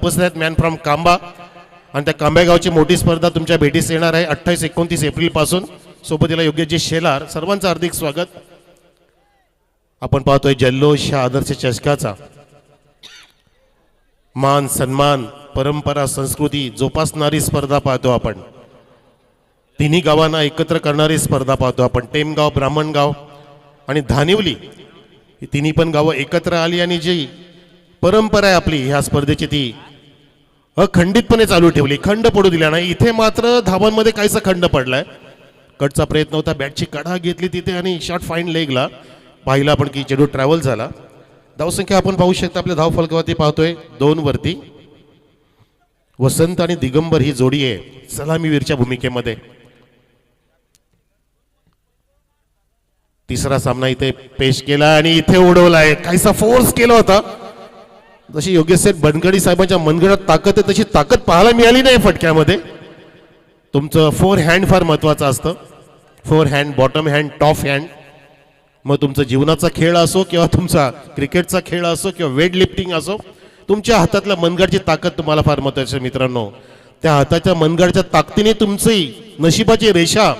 उपस्थित आहेत man from Kamba आणि त्या कांबा गावची मोठी स्पर्धा तुमच्या भेटीस येणार आहे 28-29 एप्रिल पासून. सोबतीला योग्यजी शेलार, सर्वांचं हार्दिक स्वागत. आपण पाहतोय जल्लोष ह्या आदर्श चषकाचा मान सन्मान परंपरा संस्कृती जोपासणारी स्पर्धा पाहतो आपण. तिन्ही गावांना एकत्र करणारी स्पर्धा पाहतो आपण. टेमगाव, ब्राह्मणगाव आणि धानिवली ही तिन्ही पण गावं एकत्र आली आणि जी परंपरा आहे आपली ह्या स्पर्धेची ती अखंडितपणे चालू ठेवली, खंड पडू दिला नाही. इथे मात्र धावांमध्ये काहीसा खंड पडलाय. कटचा प्रयत्न होता, बॅटची कडा घेतली तिथे आणि शॉट फाईन लेगला पाहिला आपण की चेडू ट्रॅव्हल झाला. धावसंख्या आपण पाहू शकता आपल्या धाव फलकावरती पाहतोय 2 वरती. वसंत आणि दिगंबर ही जोडी आहे सलामीवीरच्या भूमिकेमध्ये. तिसरा सामना इथे पेश केला आणि इथे उडवलाय, काहीसा फोर्स केला होता. जशी योग्य सेठ बनकडी साहेबांच्या मनगडात ताकद आहे तशी ताकद पाहायला मिळाली नाही फटक्यामध्ये. तुमचं 4 हँड फार महत्वाचं असतं. 4 hand, bottom hand, top hand. मग तुमचा जीवनाचा खेळ असो किंवा तुमचा क्रिकेटचा खेळ असो किंवा वेट लिफ्टिंग असो, तुमच्या हातातल्या मनगडची ताकद तुम्हाला फार महत्वाची आहे मित्रांनो. त्या हाताच्या मनगडच्या ताकदीने तुमची नशिबाची रेषा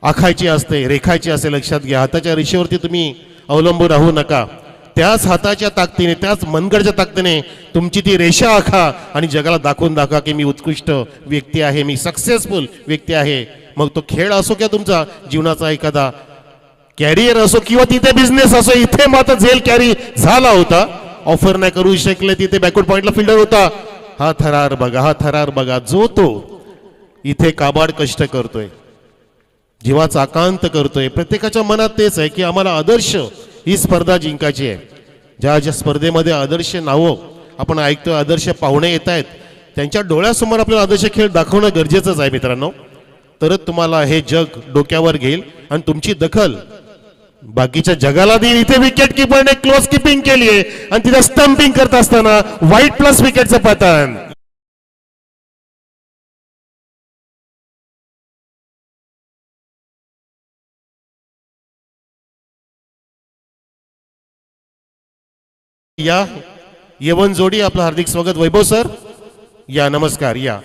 आखायची असते, रेखायची असते. लक्षात घ्या, हाताच्या रेषेवरती तुम्ही अवलंबून राहू नका. त्याच हाताच्या ताकदीने, त्याच मनगडच्या ताकदीने तुमची ती रेषा आखा आणि जगाला दाखवून दाखवा की मी उत्कृष्ट व्यक्ती आहे, मी सक्सेसफुल व्यक्ती आहे. मग तो खेळ असो किंवा तुमचा जीवनाचा एखादा कॅरियर असो किंवा तिथे बिझनेस असो. इथे मात्र झेल कॅरी झाला होता, ऑफर नाही करू शकले. तिथे बॅकवर्ड पॉइंटला फिल्डर होता. हा थरार बघा, हा थरार बघा, जो तो इथे काबाड कष्ट करतोय, जीवाचा आकांत करतोय. प्रत्येकाच्या मनात तेच आहे की आम्हाला आदर्श ही स्पर्धा जिंकायची आहे. ज्या ज्या स्पर्धेमध्ये आदर्श नावं आपण ऐकतोय, आदर्श पाहुणे येत आहेत, त्यांच्या डोळ्यासमोर आपल्याला आदर्श खेळ दाखवणं गरजेचंच आहे मित्रांनो. तरच तुम्हाला हे जग डोक्यावर घेईल आणि तुमची दखल बाकीच्या जगाला देईल. इथे विकेट किपरने क्लोज किपिंग केली आहे आणि तिथे स्टंपिंग करत असताना व्हाईट प्लस विकेटचं पतन. या येवन जोडी आपलं हार्दिक स्वागत. वैभव सर या, नमस्कार, या,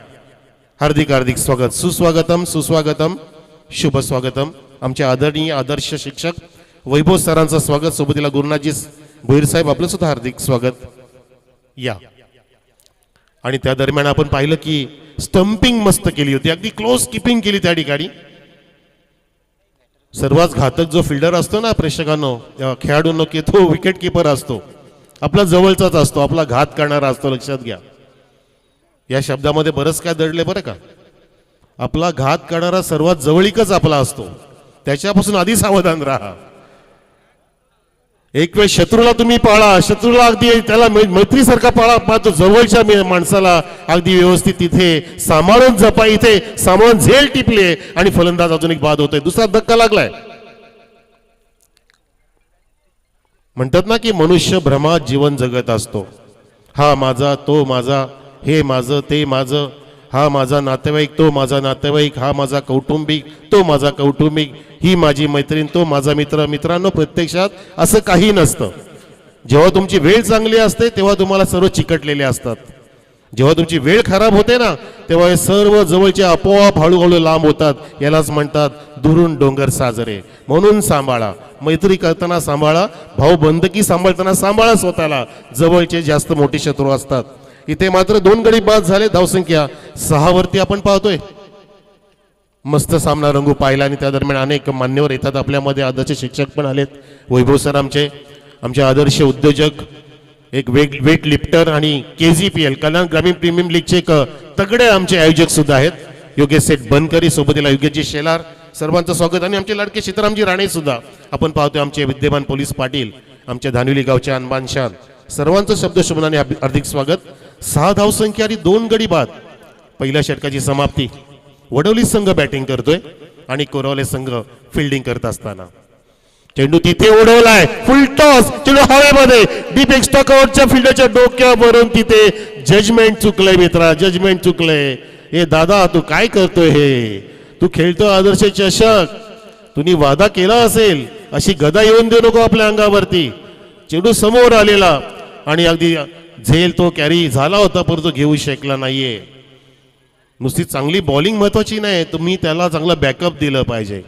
हार्दिक हार्दिक स्वागत. सुस्वागतम, सुस्वागतम, शुभ स्वागतम. आमचे आदरणीय आदर्श शिक्षक वैभव सरांचं स्वागत. सोबतीला गुरुनाथजी भोईर साहेब आपलं सुद्धा हार्दिक स्वागत. या. आणि त्या दरम्यान आपण पाहिलं की स्टंपिंग मस्त केली होती, अगदी क्लोज किपिंग केली त्या ठिकाणी. सर्वात घातक जो फिल्डर असतो ना प्रेक्षकांनो, खेळाडूंनो, की तो विकेट किपर असतो. आपला जवळचाच असतो, आपला घात करणारा असतो. लक्षात घ्या, या शब्दामध्ये बरंच काय दडले बरं का. आपला घात करणारा सर्वात जवळीकच आपला असतो, त्याच्यापासून आधी सावधान राहा. एक वेळ शत्रूला तुम्ही पाळा, शत्रूला अगदी त्याला मैत्रीसारखा पाळा, पाहतो जवळच्या माणसाला अगदी व्यवस्थित तिथे सांभाळून जपा. इथे सांभाळून झेल टिपले आणि फलंदाज अजून एक बाद होतोय, दुसरा धक्का लागलाय. म्हणतात ना की मनुष्य भ्रमात जीवन जगत असतो. हा माझा, तो माझा, हे माझं, ते माझं, हा माझा नातेवाईक, तो माझा नातेवाईक, हा माझा कौटुंबिक, तो माझा कौटुंबिक, ही माझी मैत्रीण, तो माझा मित्र. मित्रांनो, प्रत्यक्षात असं काही नसतं. जेव्हा तुमची वेळ चांगली असते तेव्हा तुम्हाला सर्व चिकटलेले असतात. जेव्हा तुमची वेळ खराब होते ना तेव्हा हे सर्व जवळचे आपोआप हळूहळू लांब होतात. यालाच म्हणतात दुरून डोंगर साजरे. म्हणून सांभाळा, मैत्री करताना सांभाळा, भाऊबंदकी सांभाळताना सांभाळा स्वतःला. जवळचे जास्त मोठे शत्रू असतात. इथे मात्र 2 गडी बाद झाले. धावसंख्या 6 वरती आपण पाहतोय. मस्त सामना रंगू पाहिला आणि त्या दरम्यान अनेक मान्यवर येतात. आपल्यामध्ये आदर्श शिक्षक पण आलेत. वैभव सर आमचे आदर्श उद्योजक, एक वेट लिफ्टर आणि KGPL कल्याण ग्रामीण प्रीमियम लीगचे एक तगडे आमचे आयोजक सुद्धा आहेत. योग्य सेठ बनकरी, सोबतीला योग्यजी शेलार, सर्वांचं स्वागत. आणि आमचे लाडके सीतारामजी राणे सुद्धा आपण पाहतोय. आमचे विद्यमान पोलीस पाटील, आमच्या धानिवली गावचे अनबान शान, सर्वांचं शब्द शुभनाने हार्दिक स्वागत. 6 धावसंख्या आणि 2 गडी बाद. पहिल्या षटकाची समाप्ती. वडवली संघ बॅटिंग करतोय आणि कोरावले संघ फिल्डिंग करत असताना चेंडू तिथे उडवलाय, फुल टॉस, चेंडू हवेमध्ये, डीप एक्स्ट्रा कव्हरच्या फिल्डरच्या डोक्यावरून. तिथे जजमेंट चुकलंय मित्रा, जजमेंट चुकलंय. हे दादा तू काय करतोय? हे तू खेळतो आदर्श चषक, तुम्ही वादा केला असेल, अशी गदा येऊन देऊ नको आपल्या अंगावरती. चेंडू समोर आलेला आणि अगदी झेल तो कॅरी झाला होता परंतु घेऊ शकला नाहीये. नुसती चांगली बॉलिंग महत्वाची नाही, तुम्ही त्याला चांगलं बॅकअप दिलं पाहिजे,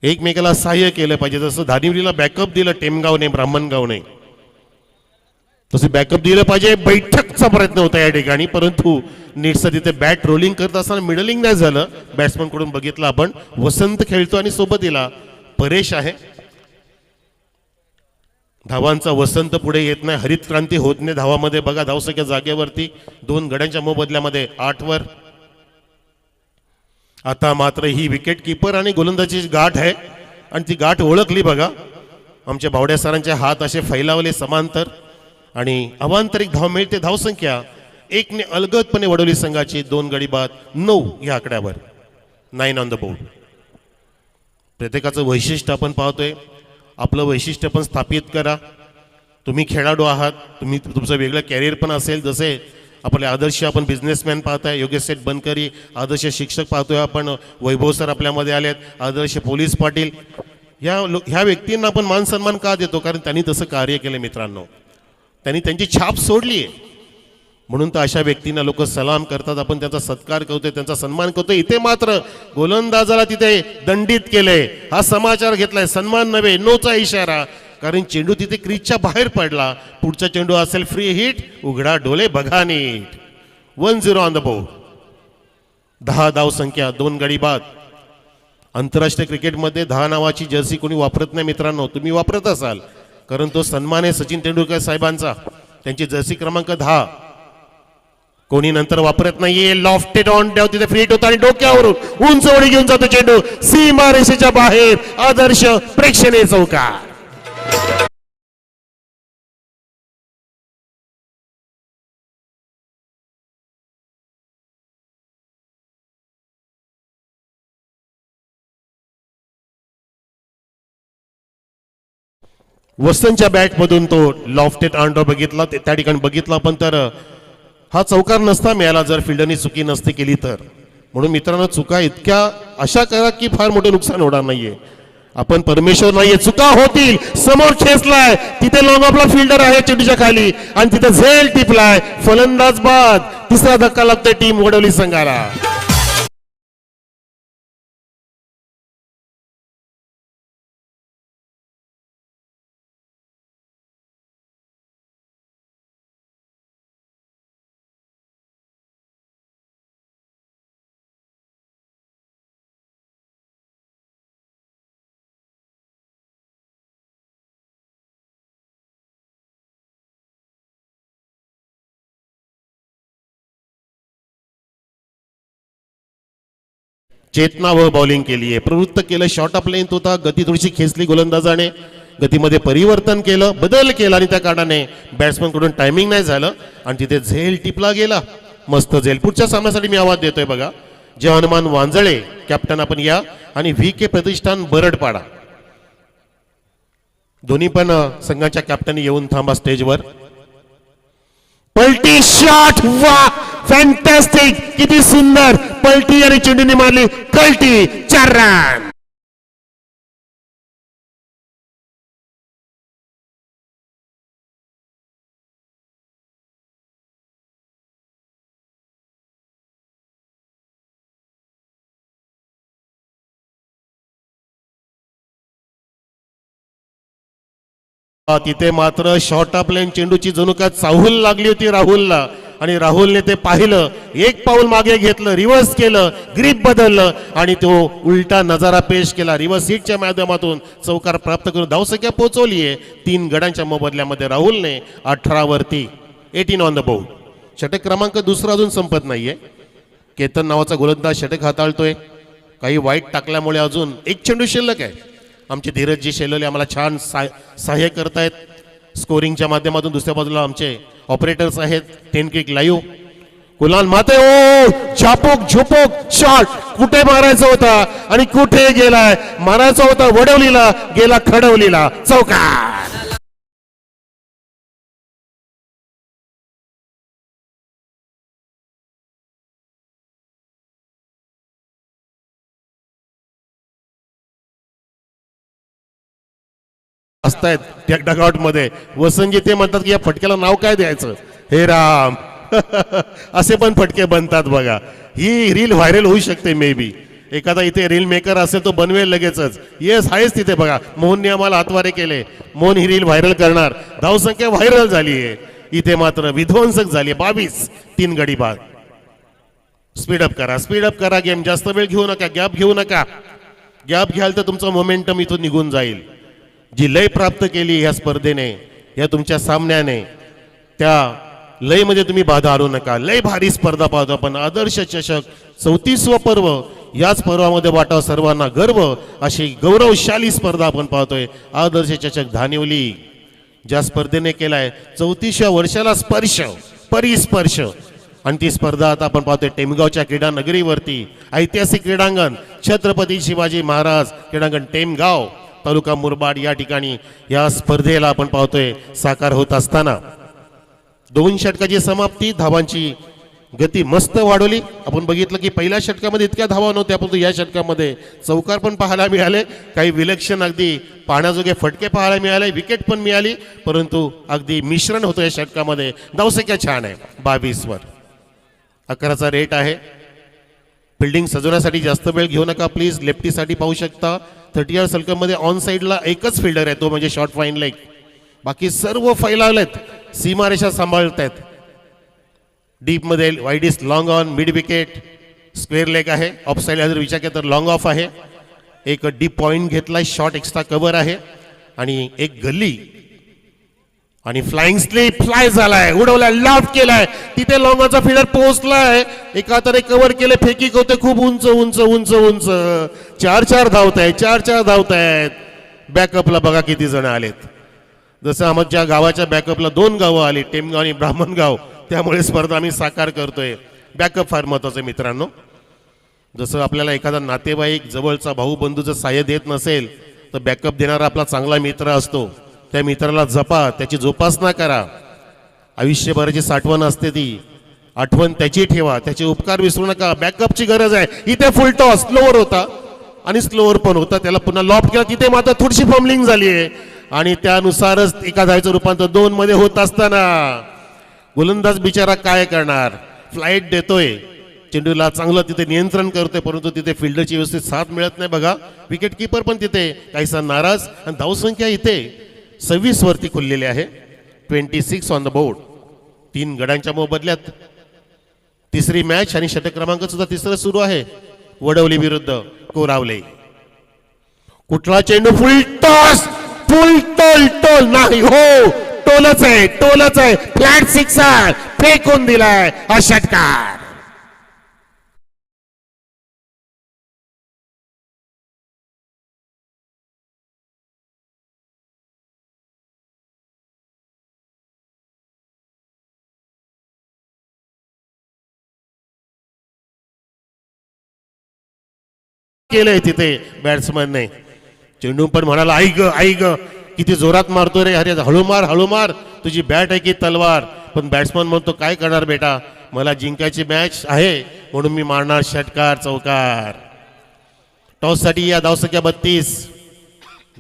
एकमेकाला सहाय्य केलं पाहिजे. जसं धानिवलीला बॅकअप दिलं टेमगावने ब्राह्मणगावने, तसे बॅकअप दिलं पाहिजे. बैठकचा प्रयत्न होता या ठिकाणी, परंतु नीटचं तिथे बॅट रोलिंग करत असताना मिडलिंग नाही झालं. बॅट्समन कडून बघितलं आपण, वसंत खेळतो आणि सोबत दिला परेश आहे. धावांचा वसंत पुढे येत नाही, हरित क्रांती होत नाही धावामध्ये. बघा धावसंख्या जागेवरती 2 गड्यांच्या मोबदल्यामध्ये 8 वर. आता मात्र ही विकेट किपर आणि गोलंदाजीची गाठ आहे आणि ती गाठ ओळखली. बघा आमच्या बावड्या सरांचे हात असे फैलावले समांतर आणि अवांतरिक धाव मिळते. धावसंख्या 1 ने अलगदपणे वडोली संघाची. 2 गडी बाद 9 या आकड्यावर, 9 ऑन द बोर्ड. प्रत्येकाचं वैशिष्ट्य आपण पाहतोय, आपलं वैशिष्ट्य पण स्थापित करा. तुम्ही खेळाडू आहात, तुम्ही तुमचं वेगळं कॅरियर पण असेल. जसे आपले आदर्श आपण बिझनेसमॅन पाहताय, योगेश सेठ बनकरी, आदर्श शिक्षक पाहतोय आपण, वैभव सर आपल्यामध्ये आलेत, आदर्श पोलीस पाटील. ह्या व्यक्तींना आपण मान सन्मान का देतो? कारण त्यांनी तसं कार्य केलं मित्रांनो, त्यांनी त्यांची छाप सोडली आहे, म्हणून तर अशा व्यक्तींना लोक सलाम करतात, आपण त्यांचा सत्कार करतोय, त्यांचा सन्मान करतोय. इथे मात्र गोलंदाजाला तिथे दंडित केलंय. हा समाचार घेतलाय, सन्मान नव्हे, नोचा इशारा. कारण चेंडू तिथे क्रीजच्या बाहेर पडला. पुढचा चेंडू असेल फ्री हिट, उघडा डोळे बघा नीट. 1-0 ऑन द बोर्ड. 10 धाव संख्या, 2 गडी बाद. आंतरराष्ट्रीय क्रिकेटमध्ये 10 नावाची जर्सी कोणी वापरत नाही मित्रांनो, तुम्ही वापरत असाल, कारण तो सन्मान आहे सचिन तेंडुलकर साहेबांचा. त्यांची जर्सी क्रमांक 10 कोणी नंतर वापरत नाहीये. लॉफ्टेड ऑन डाव, तिथे फ्री हिट होता आणि डोक्यावरून उंच उडी घेऊन जातो चेंडू सीमा रेषेच्या बाहेर. आदर्श प्रेक्षणीय चौकार. वसंतच्या बॅटमधून तो लॉफ्टेड ऑन बघितला, त्या ठिकाणी बघितला पण तर हा चौकार नसता मिळाला जर फिल्डरनी चुकी नसती केली तर. म्हणून मित्रांनो, चुका इतक्या अशा करा की फार मोठे नुकसान होणार नाहीये. आपण परमेश्वर नाहीये, चुका होतील. समोर खेचलाय, तिथे लॉंग ऑफला फिल्डर आहे चेंडूच्या खाली आणि तिथे झेल टिपलाय, फलंदाज बाद. तिसरा धक्का लागतोय टीम वडोली संघाला. चेतना व बॉलिंग केली आहे, प्रवृत्त केलं. शॉर्ट ऑफ लेंथ होता, गती थोडीशी खेचली गोलंदाजाने, गतीमध्ये परिवर्तन केलं, बदल केला आणि त्या कारणाने बॅट्समन कडून टायमिंग नाही झालं आणि तिथे झेल टिपला गेला. मस्त झेल. पुढच्या सामन्यासाठी मी आवाज देतोय बघा. जे हनुमान वांजळे कॅप्टन आपण या आणि VK प्रतिष्ठान बरडपाडा दोन्ही पण संघाच्या कॅप्टन येऊन थांबा स्टेजवर. पलटी शॉट, वा फॅन्टॅस्टिक, किती सुंदर पलटी आणि चेंडूने मारली कलटी. 4 रन. तिथे मात्र शॉर्ट ऑफ लेन चेंडूची जणू काय चाहूल लागली होती राहुलला आणि राहुलने ते पाहिलं, एक पाऊल मागे घेतलं, रिव्हर्स केलं, ग्रीप बदललं आणि तो उलटा नजारा पेश केला. रिव्हर्स हिटच्या माध्यमातून चौकार प्राप्त करून धावसंख्या पोहोचवलीये 3 गड्यांच्या मोबदल्यामध्ये. राहुलने 18 वरती, 18 ऑन द बोर्ड. षटक क्रमांक दुसरा अजून संपत नाहीये. केतन नावाचा गोलंदाज षटक हाताळतोय. काही वाईट टाकल्यामुळे अजून एक चेंडू शिल्लक आहे. आमचे धीरजजी शेलोले आम्हाला छान सहाय्य करतायत स्कोरिंगच्या माध्यमातून. दुसऱ्या बाजूला आमचे ऑपरेटर्स आहेत 10 क्रिक लाईव्ह. कुलाल माते, ओ झापोक झोपोक शॉट कुठे मारायचा होता आणि कुठे गेलाय. मारायचा होता वडवलीला, गेला खडवलीला. चौकार. हसतायत त्या डगआउट मध्ये. वसंतजी ते म्हणतात की या फटक्याला नाव काय द्यायचं, हे राम. असे पण फटके बनतात बघा. ही रील व्हायरल होऊ शकते मे बी. एखादा इथे रील मेकर असेल तो बनवेल लगेचच. येस आहेच तिथे बघा. मोहनने आम्हाला हातवारे केले. मोहन ही रील व्हायरल करणार. धावसंख्या व्हायरल झाली आहे. इथे मात्र विध्वंसक झाली. 22 3 गडी बाद. स्पीडअप करा गेम. जास्त वेळ घेऊ नका, गॅप घेऊ नका. गॅप घ्याल तर तुमचं मोमेंटम इथून निघून जाईल. जी लय प्राप्त केली ह्या स्पर्धेने, या तुमच्या सामन्याने, त्या लयमध्ये तुम्ही बाधा आणू नका. लय भारी स्पर्धा पाहतो आपण. आदर्श चषक 34वं पर्व. याच पर्वामध्ये वाटावं सर्वांना गर्व अशी गौरवशाली स्पर्धा आपण पाहतोय. आदर्श चषक धानिवली ज्या स्पर्धेने केलाय 34व्या वर्षाला स्पर्श, परिस्पर्श. आणि ती स्पर्धा आता आपण पाहतोय टेमगावच्या क्रीडा नगरीवरती. ऐतिहासिक क्रीडांगण छत्रपती शिवाजी महाराज क्रीडांगण टेमगाव, तालुका मुरबाड या ठिकाणी या स्पर्धेला आपण पाहतोय साकार होत असताना 2 षटकाची समाप्ती. धावांची गती मस्त वाढवली. आपण बघितलं की पहिल्या षटकामध्ये इतक्या धावा नव्हत्या, परंतु या षटकामध्ये चौकार पण पाहायला मिळाले. काही विलक्षण अगदी पाहण्याजोगे फटके पाहायला मिळाले. विकेट पण मिळाली. परंतु अगदी मिश्रण होतं या षटकामध्ये. धावसंख्या छान आहे 22 वर. 11चा रेट आहे. फिल्डिंग सजवण्यासाठी जास्त वेळ घेऊ नका प्लीज. लेफ्टीसाठी पाहू शकता 30 सर्कलमध्ये ऑन साईडला एकच फिल्डर आहे, तो म्हणजे शॉर्ट फाईन लेग. बाकी सर्व फैलावलेत, सीमारेषा सांभाळत आहेत. डीपमध्ये वाईड इस्ट long on, mid wicket, square leg आहे. ऑफ साईडला जर विचार केला तर लॉंग ऑफ आहे. एक डीप पॉईंट घेतलाय, शॉर्ट एक्स्ट्रा कव्हर आहे आणि एक गल्ली आणि फ्लाइंग स्लिप फ्लाय झालाय, उडवलाय, लॉफ्ट केलाय. तिथे लॉंगॉनचा फिल्डर पोहोचलाय. एका हाताने कव्हर केले, फेकिक होते खूप उंच उंच उंच उंच. 4-4 धावतायत, 4-4 धावतायत. बॅकअपला बघा किती जण आलेत. जसं आमच्या गावाच्या बॅकअपला 2 गावं आली, टेमगाव आणि ब्राह्मणगाव. त्यामुळे स्पर्धा आम्ही साकार करतोय. बॅकअप फार महत्वाचं आहे मित्रांनो. जसं आपल्याला एखादा नातेवाईक जवळचा भाऊ बंधू जर साह्य देत नसेल तर बॅकअप देणारा आपला चांगला मित्र असतो. त्या मित्राला जपा, त्याची जोपासना करा. आयुष्यभराची साठवण असते ती. आठवण त्याची ठेवा, त्याचे उपकार विसरू नका. बॅकअपची गरज आहे. इथे फुल टॉस स्लोअर होता आणि स्लोअर पण होता. त्याला पुन्हा लॉफ्ट केला. तिथे मात्र थोडीशी फॉर्मलिंग झाली आहे आणि त्यानुसारच एका धावेचं रूपांतर 2 मध्ये होत असताना गोलंदाज बिचारा काय करणार. फ्लाईट देतोय, चेंडूला चांगलं तिथे नियंत्रण करतोय, परंतु तिथे फिल्डरची व्यवस्थित साथ मिळत नाही बघा. विकेट किपर पण तिथे काहीसा नाराज. आणि धावसंख्या इथे 26 वरती खुललेली आहे. 26 ऑन द बोर्ड. 3 गडांच्या मोबदल्यात तिसरी मॅच आणि षटक क्रमांक सुद्धा तिसरं सुरू आहे. वडवली विरुद्ध कोरावले. कुठला चेंडू, फुल टॉस, फुल टोल टोल नाही हो, टोलच आहे, टोलच आहे. फ्लॅट सिक्सर फेकून दिलाय हा षटकार. केलंय तिथे बॅट्समनने. चेंडू पण म्हणाला आई ग किती जोरात मारतो रे. अरे हळू मार, तुझी बॅट आहे की तलवार. पण बॅट्समन म्हणतो काय करणार बेटा, मला जिंकायची मॅच आहे म्हणून मी मारणार षटकार चौकार. टॉस साठी या धावसंख्या 32.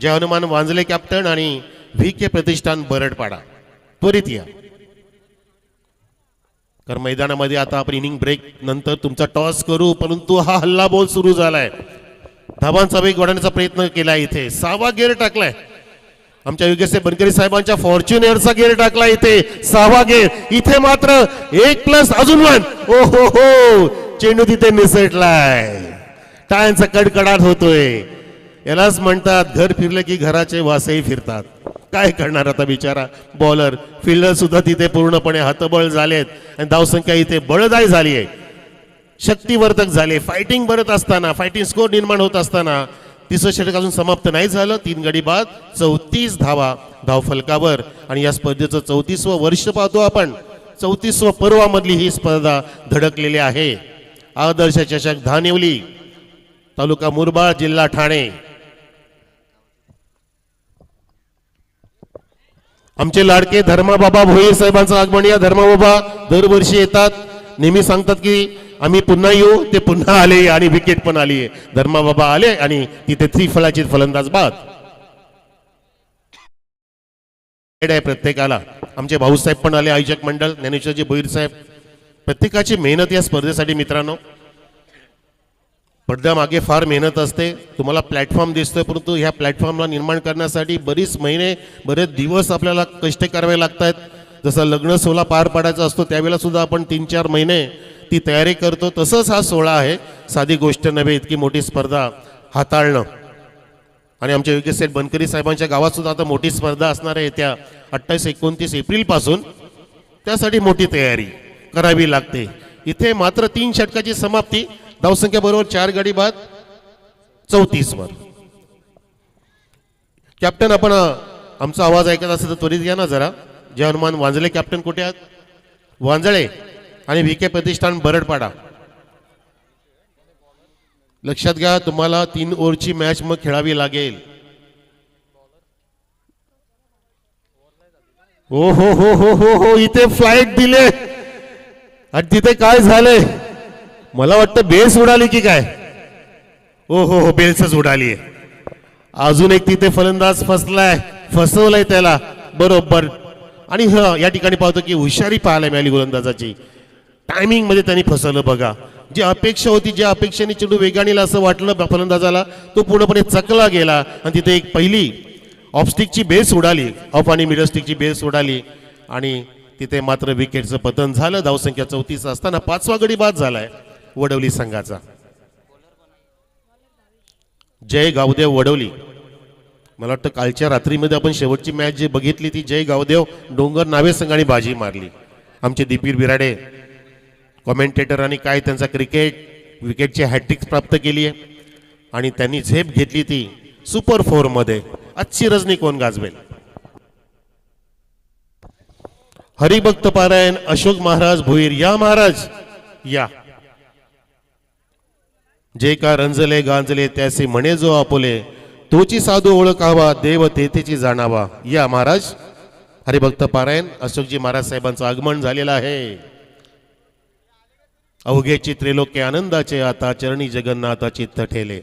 जय हनुमान वांजले कॅप्टन आणि VK प्रतिष्ठान बरडपाडा त्वरित या. कारण मैदानामध्ये आता आपण इनिंग ब्रेक नंतर तुमचा टॉस करू, परंतु हा हल्ला बॉल सुरू झालाय. धावांचा वेग वाढवण्याचा प्रयत्न केला. इथे 6वा गेअर टाकलाय. आमच्या योगेश बनकरी साहेबांच्या फॉर्च्युनरचा गेअर टाकला. इथे 6वा गेअर. इथे मात्र 1+ अजून 1. ओ हो, चेंडू तिथे निसटलाय. टाळ्यांचा कडकडाट होतोय. यालाच म्हणतात घर फिरले की घराचे वासही फिरतात. काय करणार आता बिचारा बॉलर. फिल्डर सुद्धा तिथे पूर्णपणे हतबल झालेत आणि धावसंख्या इथे बळदाय झाली आहे, शक्तिवर्धक झाले. फायटिंग भरत असताना, फायटिंग स्कोर निर्माण होत असताना तिसरं षटक अजून समाप्त नाही झालं. 3 गडी बाद, 34 धावा धावफलकावर. आणि या स्पर्धेचं 34वं वर्ष पाहतो आपण. 34वं पर्वामधली ही स्पर्धा धडकलेली आहे. आदर्श चषक धानिवली, तालुका मुरबाड, जिल्हा ठाणे. आमचे लाडके धर्माबाबा भोये साहेबांचं आगमन. या धर्माबाबा दरवर्षी येतात, नेहमी सांगतात की आम्ही पुन्हा येऊ. ते पुन्हा आले आणि विकेट पण आली आहे. धर्माबाबा आले आणि तिथे 3 फलाची फलंदाज बाद. आहे प्रत्येकाला. आमचे भाऊसाहेब पण आले, आयोजक मंडळ ज्ञानेश्वरजी भोईर साहेब. प्रत्येकाची मेहनत या स्पर्धेसाठी मित्रांनो. पडद्यामागे फार मेहनत असते. तुम्हाला प्लॅटफॉर्म दिसतोय, परंतु ह्या प्लॅटफॉर्मला निर्माण करण्यासाठी बरीच महिने बरेच दिवस आपल्याला कष्ट करावे लागत आहेत. जसं लग्न सोहळा पार पाडायचा असतो त्यावेळेला सुद्धा आपण 3-4 महिने ती तयारी करतो. तसंच हा सोहळा आहे, साधी गोष्ट नव्हे. इतकी मोठी स्पर्धा हाताळणं. आणि आमच्या योगेश सेठ बनकरी साहेबांच्या गावात सुद्धा आता मोठी स्पर्धा असणार आहे येत्या 28-29 एप्रिलपासून. त्यासाठी मोठी तयारी करावी लागते. इथे मात्र 3 षटकाची समाप्ती. धावसंख्या बरोबर 4 गडी बाद 34 वर. कॅप्टन आपण आमचा आवाज ऐकत असेल तर त्वरित घ्या ना जरा. जय हनुमान. वांजळे कॅप्टन कुठे आहात? वांजळे आणि VK प्रतिष्ठान बरडपाडा. लक्षात घ्या, तुम्हाला 3 ओव्हरची मॅच मग खेळावी लागेल. हो हो हो हो हो हो इथे फ्लाईट दिले आणि तिथे काय झालंय मला वाटतं बेल्स उडाली की काय. हो हो हो बेल्सच उडाली आहे. अजून एक तिथे फलंदाज फसलाय, फसवलंय त्याला बरोबर. आणि या ठिकाणी पाहतो की हुशारी पाहायला मिळाली गोलंदाजाची. टायमिंग मध्ये त्यांनी फसवलं बघा. जी अपेक्षा होती, ज्या अपेक्षेने चेंडू वेगानेला असं वाटलं फलंदाजाला, तो पूर्णपणे चकला गेला आणि तिथे एक पहिली ऑफस्टिकची बेस उडाली, ऑफ आणि मिडल स्टिकची बेस उडाली आणि तिथे मात्र विकेटचं पतन झालं. धावसंख्या 34 असताना 5वा गडी बाद झालाय वडवली संघाचा. जय गावदेव वडवली. मला वाटतं कालच्या रात्रीमध्ये आपण शेवटची मॅच जी बघितली ती जय गावदेव डोंगर नावे संघाने बाजी मारली. आमचे दीपीर बिराडे कॉमेंटेटरांनी काय त्यांचा क्रिकेट विकेटची हॅट्रिक प्राप्त केली आहे आणि त्यांनी झेप घेतली ती सुपर 4 मध्ये. आजची रजनी कोण गाजवेल? हरिभक्त पारायण अशोक महाराज भोईर. या महाराज या. जे का रंजले गांजले त्याचे म्हणे जो आपुले, तोची साधू ओळखावा देव तेथेची जाणावा. या महाराज. हरिभक्त पारायण अशोकजी महाराज साहेबांचं आगमन झालेलं आहे. अवघेची त्रिलोक्य आनंदाचे आता चरणी जगन्नाथ चित्त ठेले.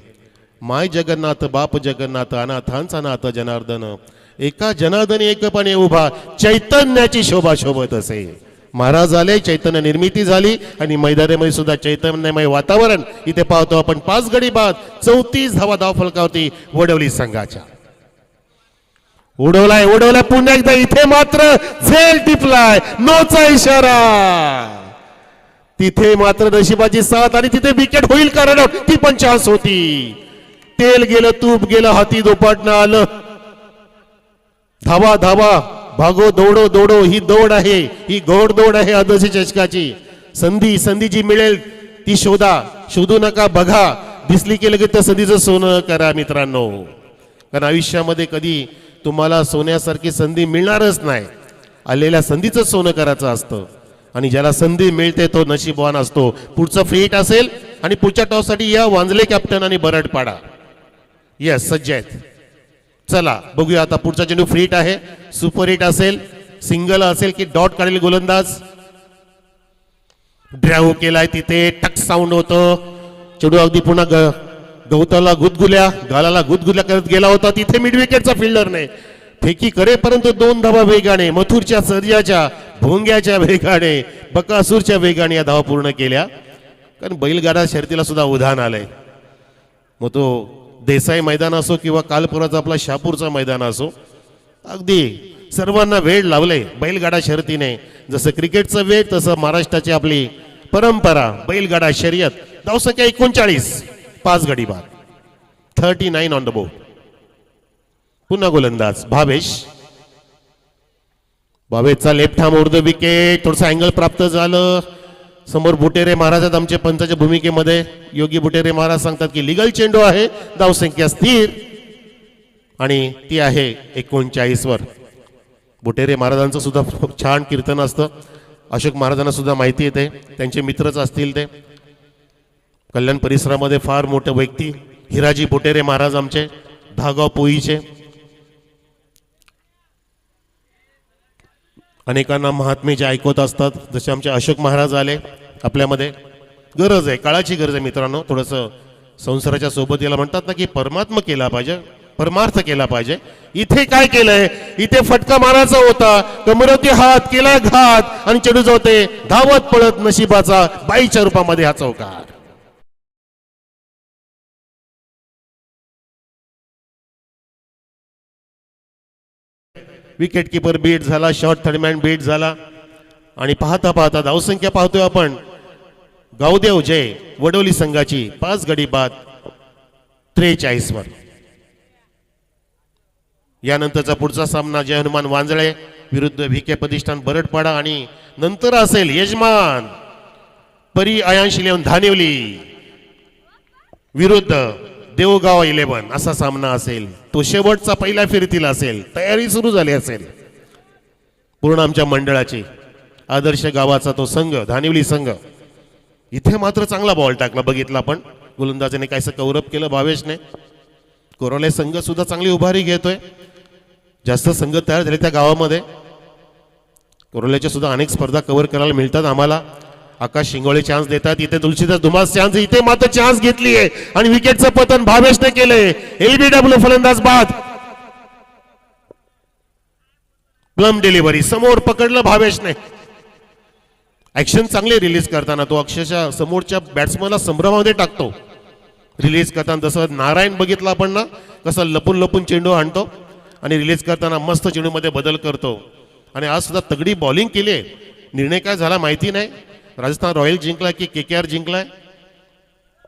माय जगन्नाथ बाप जगन्नाथ अनाथांचा नाथ जनार्दन. एका जनार्दनी एकपणे उभा चैतन्याची शोभा शोभत असे. महाराज आले, चैतन्य निर्मिती झाली आणि मैदानामध्ये सुद्धा चैतन्यमय वातावरण. इथे पाहतो आपण 5 गडी बाद 34 धावा धाव फलकावती वडवली संघाच्या. उडवलाय उडवलाय पुन्हा एकदा. इथे मात्र झेल टिपलाय, नोचा इशारा. तिथे मात्र नशिबाची साथ आणि तिथे विकेट होईल कारण ती पण चान्स होती. तेल गेलं, तूप गेलं, हाती दोपाटणं आलं. धावा धावा भागो दौडो दौडो ही दौड आहे, ही घोड दौड आहे आदर्श चषकाची. संधी जी मिळेल ती शोधा, शोधू नका बघा. दिसली की लगेच त्या संधीचं सोनं करा मित्रांनो. कारण आयुष्यामध्ये कधी तुम्हाला सोन्यासारखी संधी मिळणारच नाही. आलेल्या संधीचं सोनं करायचं असतं आणि ज्याला संधी मिळते तो नशीबवान असतो. पुढचं फ्री हिट असेल आणि पुढच्या टॉससाठी या वांजले कॅप्टन आणि बरडपाडा. यस सज्ज आहेत. चला बघूया आता पुढचा चेंडू फ्री हिट आहे, सुपर हिट असेल, सिंगल असेल की डॉट काढेल गोलंदाज. ड्राईव्ह केलाय तिथे टक साऊंड होतं. चेंडू अगदी पुन्हा गवताला गुदगुल्या गालाला गुदगुल्या करत गेला होता. तिथे मिड विकेटचा फिल्डरने फेकी करे परंतु 2 धावा वेगाने मथुरच्या सर्जाच्या भोंग्याच्या वेगाने बकासूरच्या वेगाने या धावा पूर्ण केल्या. कारण बैलगाडा शर्यतीला सुद्धा उधाण आलंय. मग तो देसाई मैदान असो किंवा कालपुराचा आपला शहापूरचा मैदान असो, अगदी सर्वांना वेळ लावले बैलगाडा शर्यतीने. जसं क्रिकेटचं वेळ तसं महाराष्ट्राची आपली परंपरा बैलगाडा शर्यत. धावसंख्या 39, 5 गडी बाद 39 ऑन द बोर्ड. पुन्हा गोलंदाज भावेश. भावेशचा left arm over the wicket. थोडंसं अँगल प्राप्त झालं. समोर बुटेरे महाराज आहेत आमचे पंचाच्या भूमिकेमध्ये. योगी बुटेरे महाराज सांगतात की लिगल चेंडू आहे. धावसंख्या स्थिर आणि ती आहे 39 वर. बुटेरे महाराजांचं सुद्धा छान कीर्तन असतं. अशोक महाराजांना सुद्धा माहिती येते, त्यांचे मित्रच असतील ते. कल्याण परिसरामध्ये फार मोठे व्यक्ती हिराजी बुटेरे महाराज आमचे धागाव पोईचे. अनेकांना महात्मे जे ऐकवत असतात, जसे आमचे अशोक महाराज आले आपल्यामध्ये. गरज आहे, काळाची गरज आहे मित्रांनो. थोडंसं संसाराच्या सोबत याला म्हणतात ना की परमात्मा केला पाहिजे. परमार्थ केला पाहिजे. इथे काय केलंय, इथे फटका मारायचा होता, कमरवती हात केला घात आणि चेंडू जाते धावत पळत नशिबाचा बाईच्या रूपामध्ये हा चौकार. विकेट किपर बीट झाला, शॉर्ट थर्डमॅन बीट झाला आणि पाहता पाहता धावसंख्या पाहतोय आपण गावदेव जय वडोली संघाची 5 गडी बाद 43 वर. यानंतरचा पुढचा सामना जय हनुमान वांजळे विरुद्ध व्हीके प्रतिष्ठान बरडपाडा आणि नंतर असेल यजमान परी अयांश 11 धानिवली विरुद्ध देवगाव 11 असा सामना असेल. तो शेवटचा पहिल्या फेरीतील असेल. तयारी सुरू झाली असेल पूर्ण आमच्या मंडळाची. आदर्श गावाचा तो संघ धानिवली संघ. इथे मात्र चांगला बॉल टाकला बघितला आपण. गोलंदाजाने कायसं कौरप केलं भावेशने. कोरोले संघ सुद्धा चांगली उभारी घेतोय. जास्त संघ तयार झाले त्या गावामध्ये. कोरोल्याच्या सुद्धा अनेक स्पर्धा कव्हर करायला मिळतात आम्हाला. आकाश शिंगोळे चान्स देतात. इथे तुलसीदास धुमास चान्स. इथे मात्र चान्स घेतली आहे आणि विकेटचं पतन भावेशने केलंय. एलबीडब्ल्यू फलंदाज बाद. प्लम डिलिव्हरी समोर पकडलं भावेशने. ऍक्शन चांगले रिलीज करताना तो अक्षरशः समोरच्या बॅट्समनला संभ्रमामध्ये टाकतो रिलीज करताना. जसं नारायण बघितला आपण ना कसं लपून लपून चेंडू आणतो आणि रिलीज करताना मस्त चेंडूमध्ये बदल करतो. आणि आज सुद्धा तगडी बॉलिंग केली आहे. निर्णय काय झाला माहिती नाही. राजस्थान रॉयल जिंकलाय की केकेआर जिंकलाय,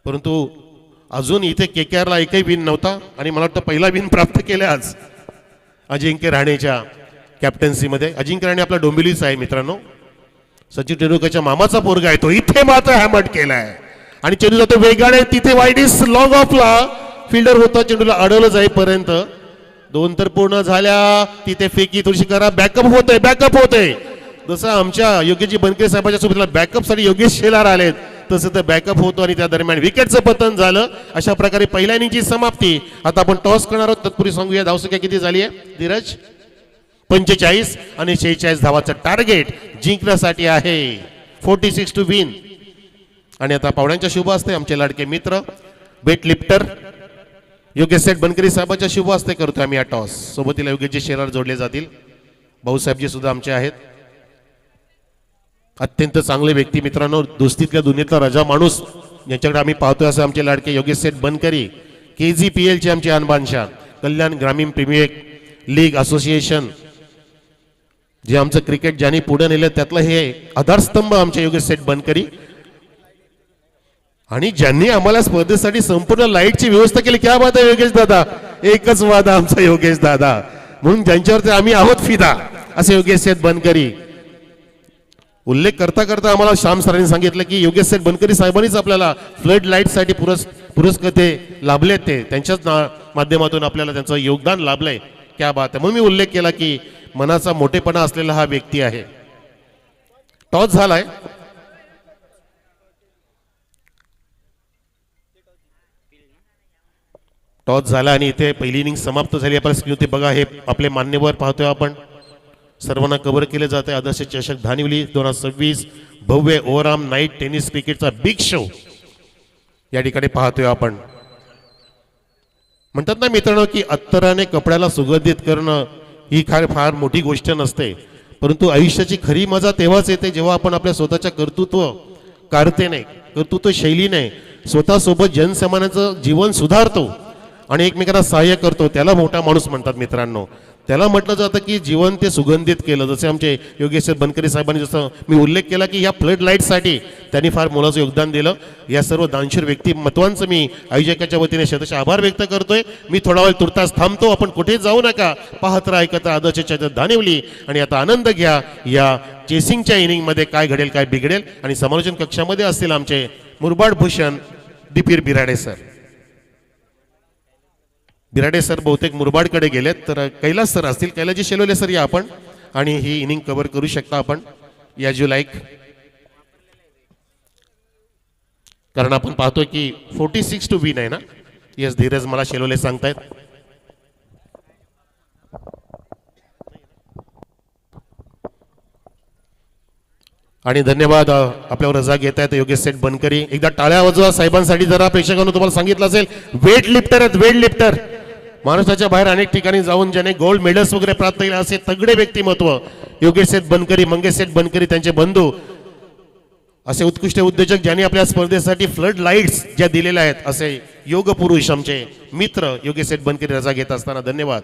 परंतु अजून इथे केकेआरला एकही विन नव्हता आणि मला वाटतं पहिला विन प्राप्त केला आज अजिंक्य राणेच्या कॅप्टन्सीमध्ये. अजिंक्य राणे आपला डोंबिवलीचा आहे मित्रांनो. सचिन तेंडुलकरच्या मामाचा पोरगा आहे तो. इथे मात्र हॅमट केलाय आणि चेंडू जातो वेगाने. तिथे वाईडिस लॉंग ऑफला फिल्डर होता. चेंडूला अडवलं जाईपर्यंत 2 तर पूर्ण झाल्या. तिथे फेकी थोडीशी करा. बॅकअप होतंय. जसं आमच्या योगेशजी बनके साहेबांच्या सोबतीला बॅकअप साठी योगेश शेलार आलेत तसं तर बॅकअप होतो आणि त्या दरम्यान विकेटचं पतन झालं. अशा प्रकारे पहिल्या इनिंगची समाप्ती. आता आपण टॉस करणार आहोत. तत्पूर्वी सांगूया धावसंख्या किती झाली आहे धीरज. 45 आणि 46 धावाचं टार्गेट जिंकण्यासाठी आहे. 46 टू विन. आणि आता पाहुण्यांच्या शुभ असते आमचे लाडके मित्र वेट लिफ्टर योगेश सेठ बनकरी साहेबांच्या शुभ असते करतोय आम्ही या टॉस. सोबतीला योगेशजी शेलार जोडले जातील. भाऊसाहेबजी सुद्धा आमचे आहेत. अत्यंत चांगले व्यक्ती मित्रांनो. दोस्तीतल्या दुनियेतला राजा माणूस यांच्याकडे आम्ही पाहतोय असं आमचे लाडके योगेश सेठ बनकरी. KGPL चे आमचे अनबानशा कल्याण ग्रामीण प्रीमियर लीग असोसिएशन जे आमचं क्रिकेट ज्यांनी पुढे नेलं त्यातलं हे आधारस्तंभ आमचे योगेश सेठ बनकरी. आणि ज्यांनी आम्हाला स्पर्धेसाठी संपूर्ण लाईटची व्यवस्था केली. क्या बात आहे योगेश दादा. एकच वादा आमचा योगेश दादा म्हणून ज्यांच्यावरती आम्ही आहोत फिदा असे योगेश सेठ बनकरी. उल्लेख करता करता आम्हाला श्याम सरांनी सांगितलं की योगेश सेठ बनकरी साहेबांनीच आपल्याला फ्लड लाईटसाठी पुरस्कृते लाभले. ते त्यांच्याच माध्यमातून आपल्याला त्यांचं योगदान लाभलंय. क्या बात आहे. म्हणून मी उल्लेख केला की मनाचा मोठेपणा असलेला हा व्यक्ती आहे. टॉस झालाय. टॉस झाला आणि इथे पहिली इनिंग समाप्त झाली. आपल्या स्क्रीनवरती बघा हे आपले मान्यवर पाहतोय आपण. सर्वांना कव्हर केले जाते. आदर्श चषक धानिवली 2026 भव्य ओव्हरआर्म नाईट टेनिस क्रिकेटचा बिग शो या ठिकाणी पाहतोय आपण. म्हणतात ना मित्रांनो की अत्तराने कपड्याला सुगंधित करणं ही फार मोठी गोष्ट नसते, परंतु आयुष्याची खरी मजा तेव्हाच येते जेव्हा आपण आपल्या स्वतःच्या कर्तृत्वकारतेने कर्तृत्व शैलीने स्वतःसोबत जनसामान्याचं जीवन सुधारतो आणि एकमेकांना सहाय्य करतो. त्याला मोठा माणूस म्हणतात मित्रांनो. त्याला म्हटलं जातं की जीवन ते सुगंधित केलं. जसे आमचे योगेश बनकरी साहेबांनी जसं मी उल्लेख केला की या फ्लड लाईटसाठी त्यांनी फार मोलाचं योगदान दिलं. या सर्व दानशूर व्यक्तिमत्वांचं मी आयोजकाच्या वतीने शतशः आभार व्यक्त करतोय. मी थोडा वेळ तुर्तास थांबतो. आपण कुठे जाऊ नका. पाहत राहा ऐकत राहा आदर्श चषक धानिवली आणि आता आनंद घ्या या चेसिंगच्या इनिंगमध्ये काय घडेल काय बिघडेल. आणि समालोचन कक्षामध्ये असतील आमचे मुरबाड भूषण दिपीर बिराडे सर. बिराडे सर बहुतेक मुरबाडकडे गेलेत तर कैलास सर असतील. कैलासजी शेलोले सर या आपण आणि ही इनिंग कव्हर करू शकता आपण या यू लाईक. कारण आपण पाहतोय की 46 टू विन आहे ना. येस धीरज मला शेलोले सांगतायत. आणि धन्यवाद आपल्यावर रजा घेत आहेत योगेश सेठ बनकरी. एकदा टाळ्या वाजवा साहेबांसाठी. जरा प्रेक्षकांना तुम्हाला सांगितलं असेल वेट लिफ्टर आहेत. वेट लिफ्टर महाराष्ट्राच्या बाहेर अनेक ठिकाणी जाऊन ज्याने गोल्ड मेडल्स वगैरे प्राप्त केले असे तगडे व्यक्तिमत्व योगेश सेठ बनकरी, मंगेश सेठ बनकरी, त्यांचे बंधू, असे उत्कृष्ट उद्योजक ज्यांनी आपल्या स्पर्धेसाठी फ्लड लाईट्स ज्या दिलेल्या आहेत, असे योग पुरुष आमचे मित्र योगेश सेठ बनकरी रजा घेत असताना धन्यवाद.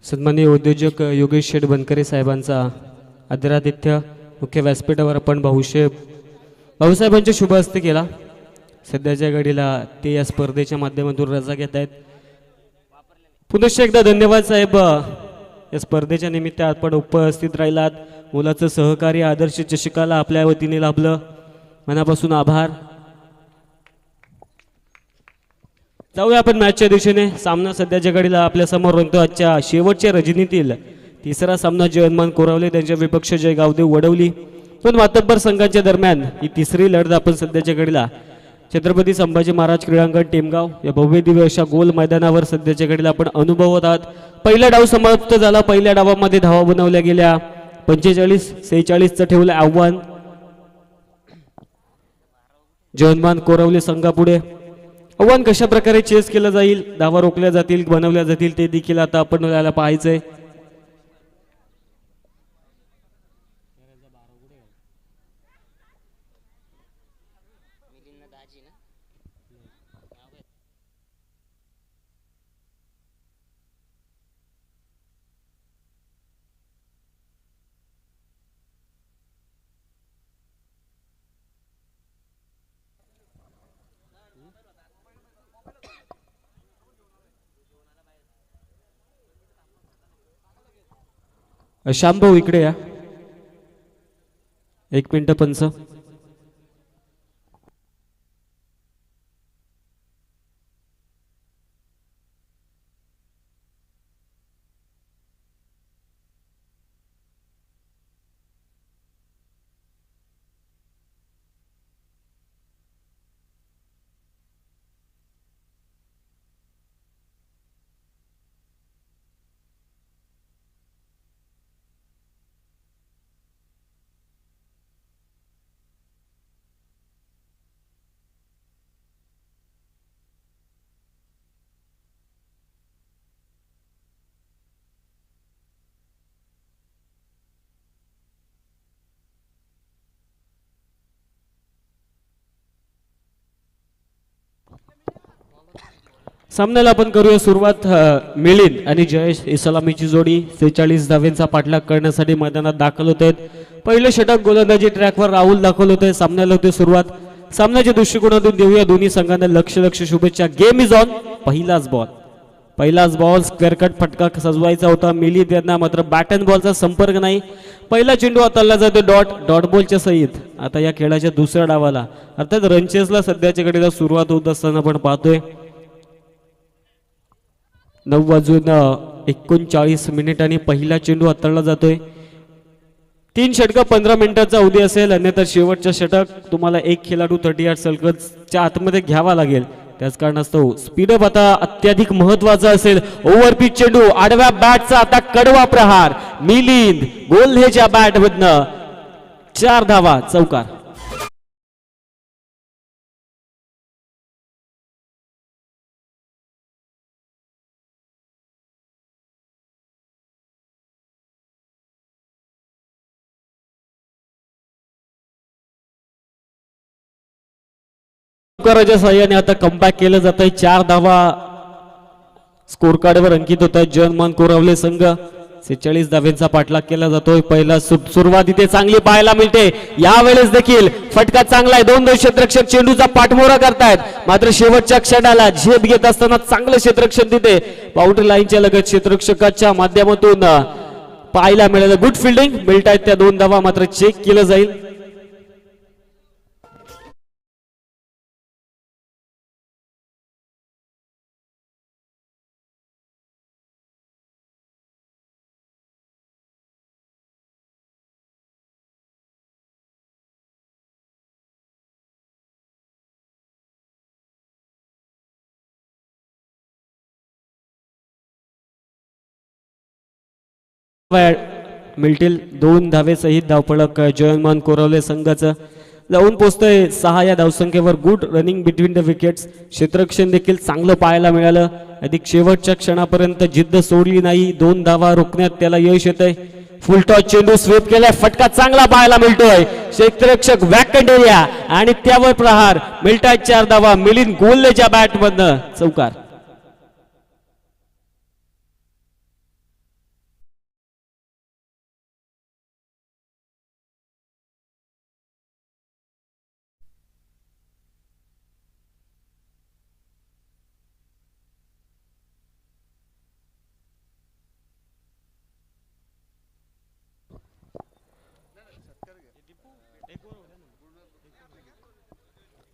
सन्माननीय उद्योजक योगेश शेठ बनकरे साहेबांचा आदरातिथ्य मुख्य व्यासपीठावर आपण भाऊसाहेबांच्या शुभ हस्ते केला. सध्याच्या घडीला ते या स्पर्धेच्या माध्यमातून रजा घेत आहेत. पुनश्च एकदा धन्यवाद साहेब, या स्पर्धेच्या निमित्त आपण उपस्थित राहिलात. मुलाचं सहकार्य आदर्श चषकाला आपल्या वतीने लाभलं, मनापासून आभार. जाऊया आपण मॅचच्या दिशेने. सामना सध्याच्या घडीला आपल्या समोर रंगतो. आजच्या शेवटच्या रजनीतील तिसरा सामना जयहनुमान कोरावले त्यांच्या विपक्ष जयगावदेव वडवली पण मातब्बर संघांच्या दरम्यान ही तिसरी लढत आपण सध्याच्या घडीला छत्रपती संभाजी महाराज क्रीडांगण टेमगाव या भव्य दिव्य अशा गोल मैदानावर सध्याच्या घडीला आपण अनुभवत आहात. पहिला डाव समाप्त झाला. पहिल्या डावामध्ये धावा बनवल्या गेल्या 45-46चं ठेवलं आव्हान जयहनुमान कोरावले संघापुढे. आव्हान कशा प्रकारे चेस केलं जाईल, धावा रोखल्या जातील, बनवल्या जातील, ते देखील आता आपण याला पाहायचंय. श्याम भाऊ इकडे या, 1 मिनिट पंच. सामन्याला आपण करूया सुरुवात. मिलिंद आणि जयेश इस्लामीची जोडी 46 धावेंचा पाठलाग करण्यासाठी मैदानात दाखल होत आहेत. पहिलं षटक गोलंदाजी ट्रॅकवर राहुल दाखल होते. सामन्याला होते सुरुवात. सामन्याच्या दृष्टिकोनातून देऊया दोन्ही संघांना लक्ष शुभेच्छा. Game is on. पहिलाच बॉल स्क्वेअर कट फटका सजवायचा होता. मिलिंद यांना मात्र बॅट अँड बॉलचा संपर्क नाही. पहिला चेंडू हाताळला जातो डॉट बॉलच्या सहित. आता या खेळाच्या दुसऱ्या डावाला अर्थात रनचेसला सध्याच्या घडीला सुरुवात होत असताना आपण पाहतोय 9:39 आणि पहिला चेंडू हाताळला जातोय. 3 षटक 15 मिनिटाचा अवधी असेल, अन्यथा शेवटचा षटक तुम्हाला एक खेळाडू 38 सर्कलच्या आतमध्ये घ्यावा लागेल. त्याच कारणास्तव स्पीडअप आता अत्याधिक महत्वाचा असेल. ओव्हरपिच चेंडू, आडव्या बॅटचा आता कडवा प्रहार. मिलिंद गोल्हेच्या बॅटमधनं 4 धावा, चौकार. कराच्या साह्याने आता कमबॅक केलं जात आहे. 4 धावा स्कोर कार्डवर अंकित होत आहेत. जयहनुमान कोरावले संघ 46 धावेंचा पाठलाग केला जातोय. पहिला सुरुवात इथे चांगली पाहायला मिळते. यावेळेस देखील फटका चांगला आहे. दोन क्षेत्ररक्षक चेंडूचा पाठमोरा करतायत, मात्र शेवटच्या क्षणाला झेप घेत असताना चांगलं क्षेत्ररक्षण तिथे बाउंड्री लाईनच्या लगत क्षेत्ररक्षकाच्या माध्यमातून पाहायला मिळालं. गुड फिल्डिंग मिळतायत त्या 2 धावा, मात्र चेक केलं जाईल. मिळतील 2 धावेसहित धावफलक जयमान कोरवले संघाचं जाऊन पोहोचतोय 6 या धावसंख्येवर. Good running between the wickets. क्षेत्ररक्षण देखील चांगलं पाहायला मिळालं. अधिक शेवटच्या क्षणापर्यंत जिद्द सोडली नाही. 2 धावा रोखण्यात त्याला यश येतंय. फुल टॉस चेंडू स्वीप केलाय. फटका चांगला पाहायला मिळतोय. क्षेत्ररक्षक वॅकंट एरिया आणि त्यावर प्रहार. मिळतायत 4 धावा मिलिंद गोल्लेच्या बॅटमधनं चौकार.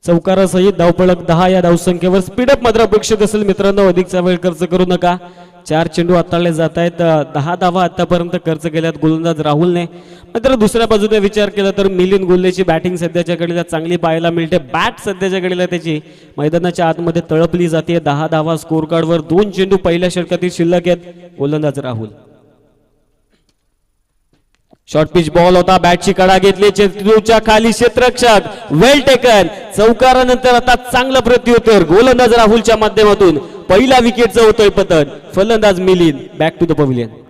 चौकारासहित धावफलक 10 या धावसंख्येवर. स्पीडअप मात्र अपेक्षित असेल मित्रांनो. अधिकचा वेळ खर्च करू नका. 4 चेंडू हाताळले जात आहेत. 10 धावा आतापर्यंत खर्च केल्यात गोलंदाज राहुलने. मात्र दुसऱ्या बाजूने विचार केला तर मिलिंद गोल्लेची बॅटिंग सध्याच्या घडीला चांगली पाहायला मिळते. बॅट सध्याच्या घडीला त्याची मैदानाच्या आतमध्ये तळपली जाते. 10 धावा स्कोर कार्डवर. 2 चेंडू पहिल्या षटकातील शिल्लक आहेत. गोलंदाज राहुल. शॉर्ट पिच बॉल होता. बॅटची कडा घेतली चेंडूच्या खाली. क्षेत्ररक्षक वेल टेकन. चौकारानंतर आता चांगलं प्रत्युत्तर गोलंदाज राहुलच्या माध्यमातून. पहिला विकेटचं होतोय पतन. फलंदाज Milind back to the pavilion.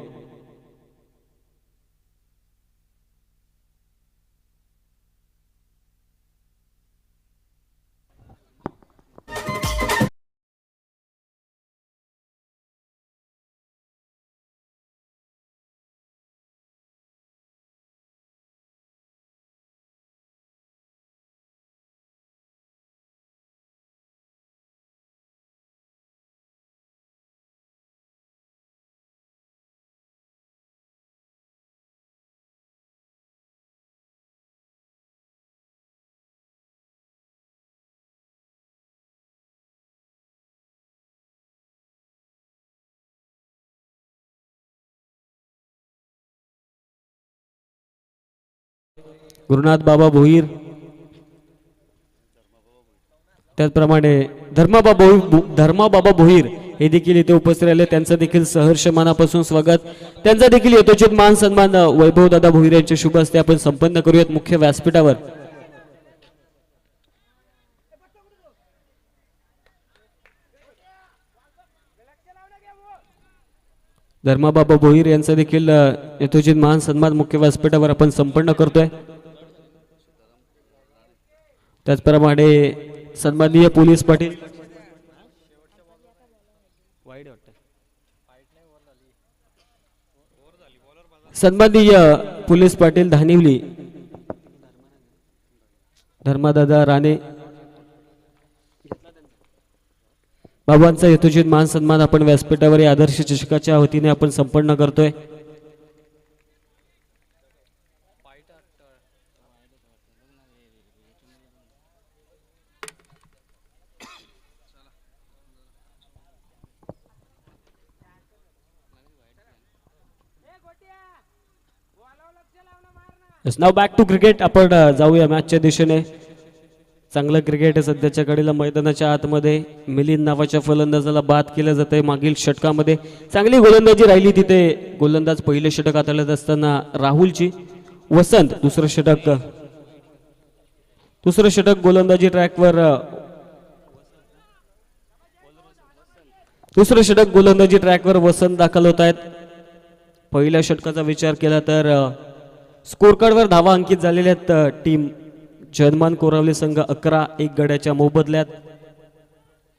Gurunath Baba Bhoir, त्याचप्रमाणे धर्माबाबा भोईर हे देखील इथे उपस्थित राहिले. त्यांचं देखील सहर्ष मनापासून स्वागत. त्यांचा देखील यथोचित मान सन्मान वैभव दादा भोईर यांच्या शुभ हस्ते आपण संपन्न करूयात मुख्य व्यासपीठावर. धर्माबाबा भोईर यांचा देखील यथोचित मान सन्मान मुख्य व्यासपीठावर आपण संपन्न करतोय. त्याचप्रमाणे सन्माननीय पोलीस पाटील धानिवली, धर्मादादा राणे बाबांचा यथोचित मान सन्मान आपण व्यासपीठावर या आदर्श चषकाच्या वतीने आपण संपन्न करतोय. नाव बॅक टू क्रिकेट. आपण जाऊया मॅचच्या दिशेने. चांगलं क्रिकेट आहे सध्याच्या घडीला मैदानाच्या आतमध्ये. मिलिंद नावाच्या फलंदाजाला बाद केलं जात आहे. मागील षटकामध्ये चांगली गोलंदाजी राहिली तिथे. गोलंदाज पहिले षटक हाताळत असताना राहुलची. वसंत दुसरं षटक गोलंदाजी ट्रॅकवर. दुसरं षटक गोलंदाजी ट्रॅकवर वसंत दाखल होत आहेत. पहिल्या षटकाचा विचार केला तर स्कोर कार्डवर धावा अंकित झालेल्या आहेत. टीम जयमान कोरावले संघ 11, 1 गड्याच्या मोबदल्यात.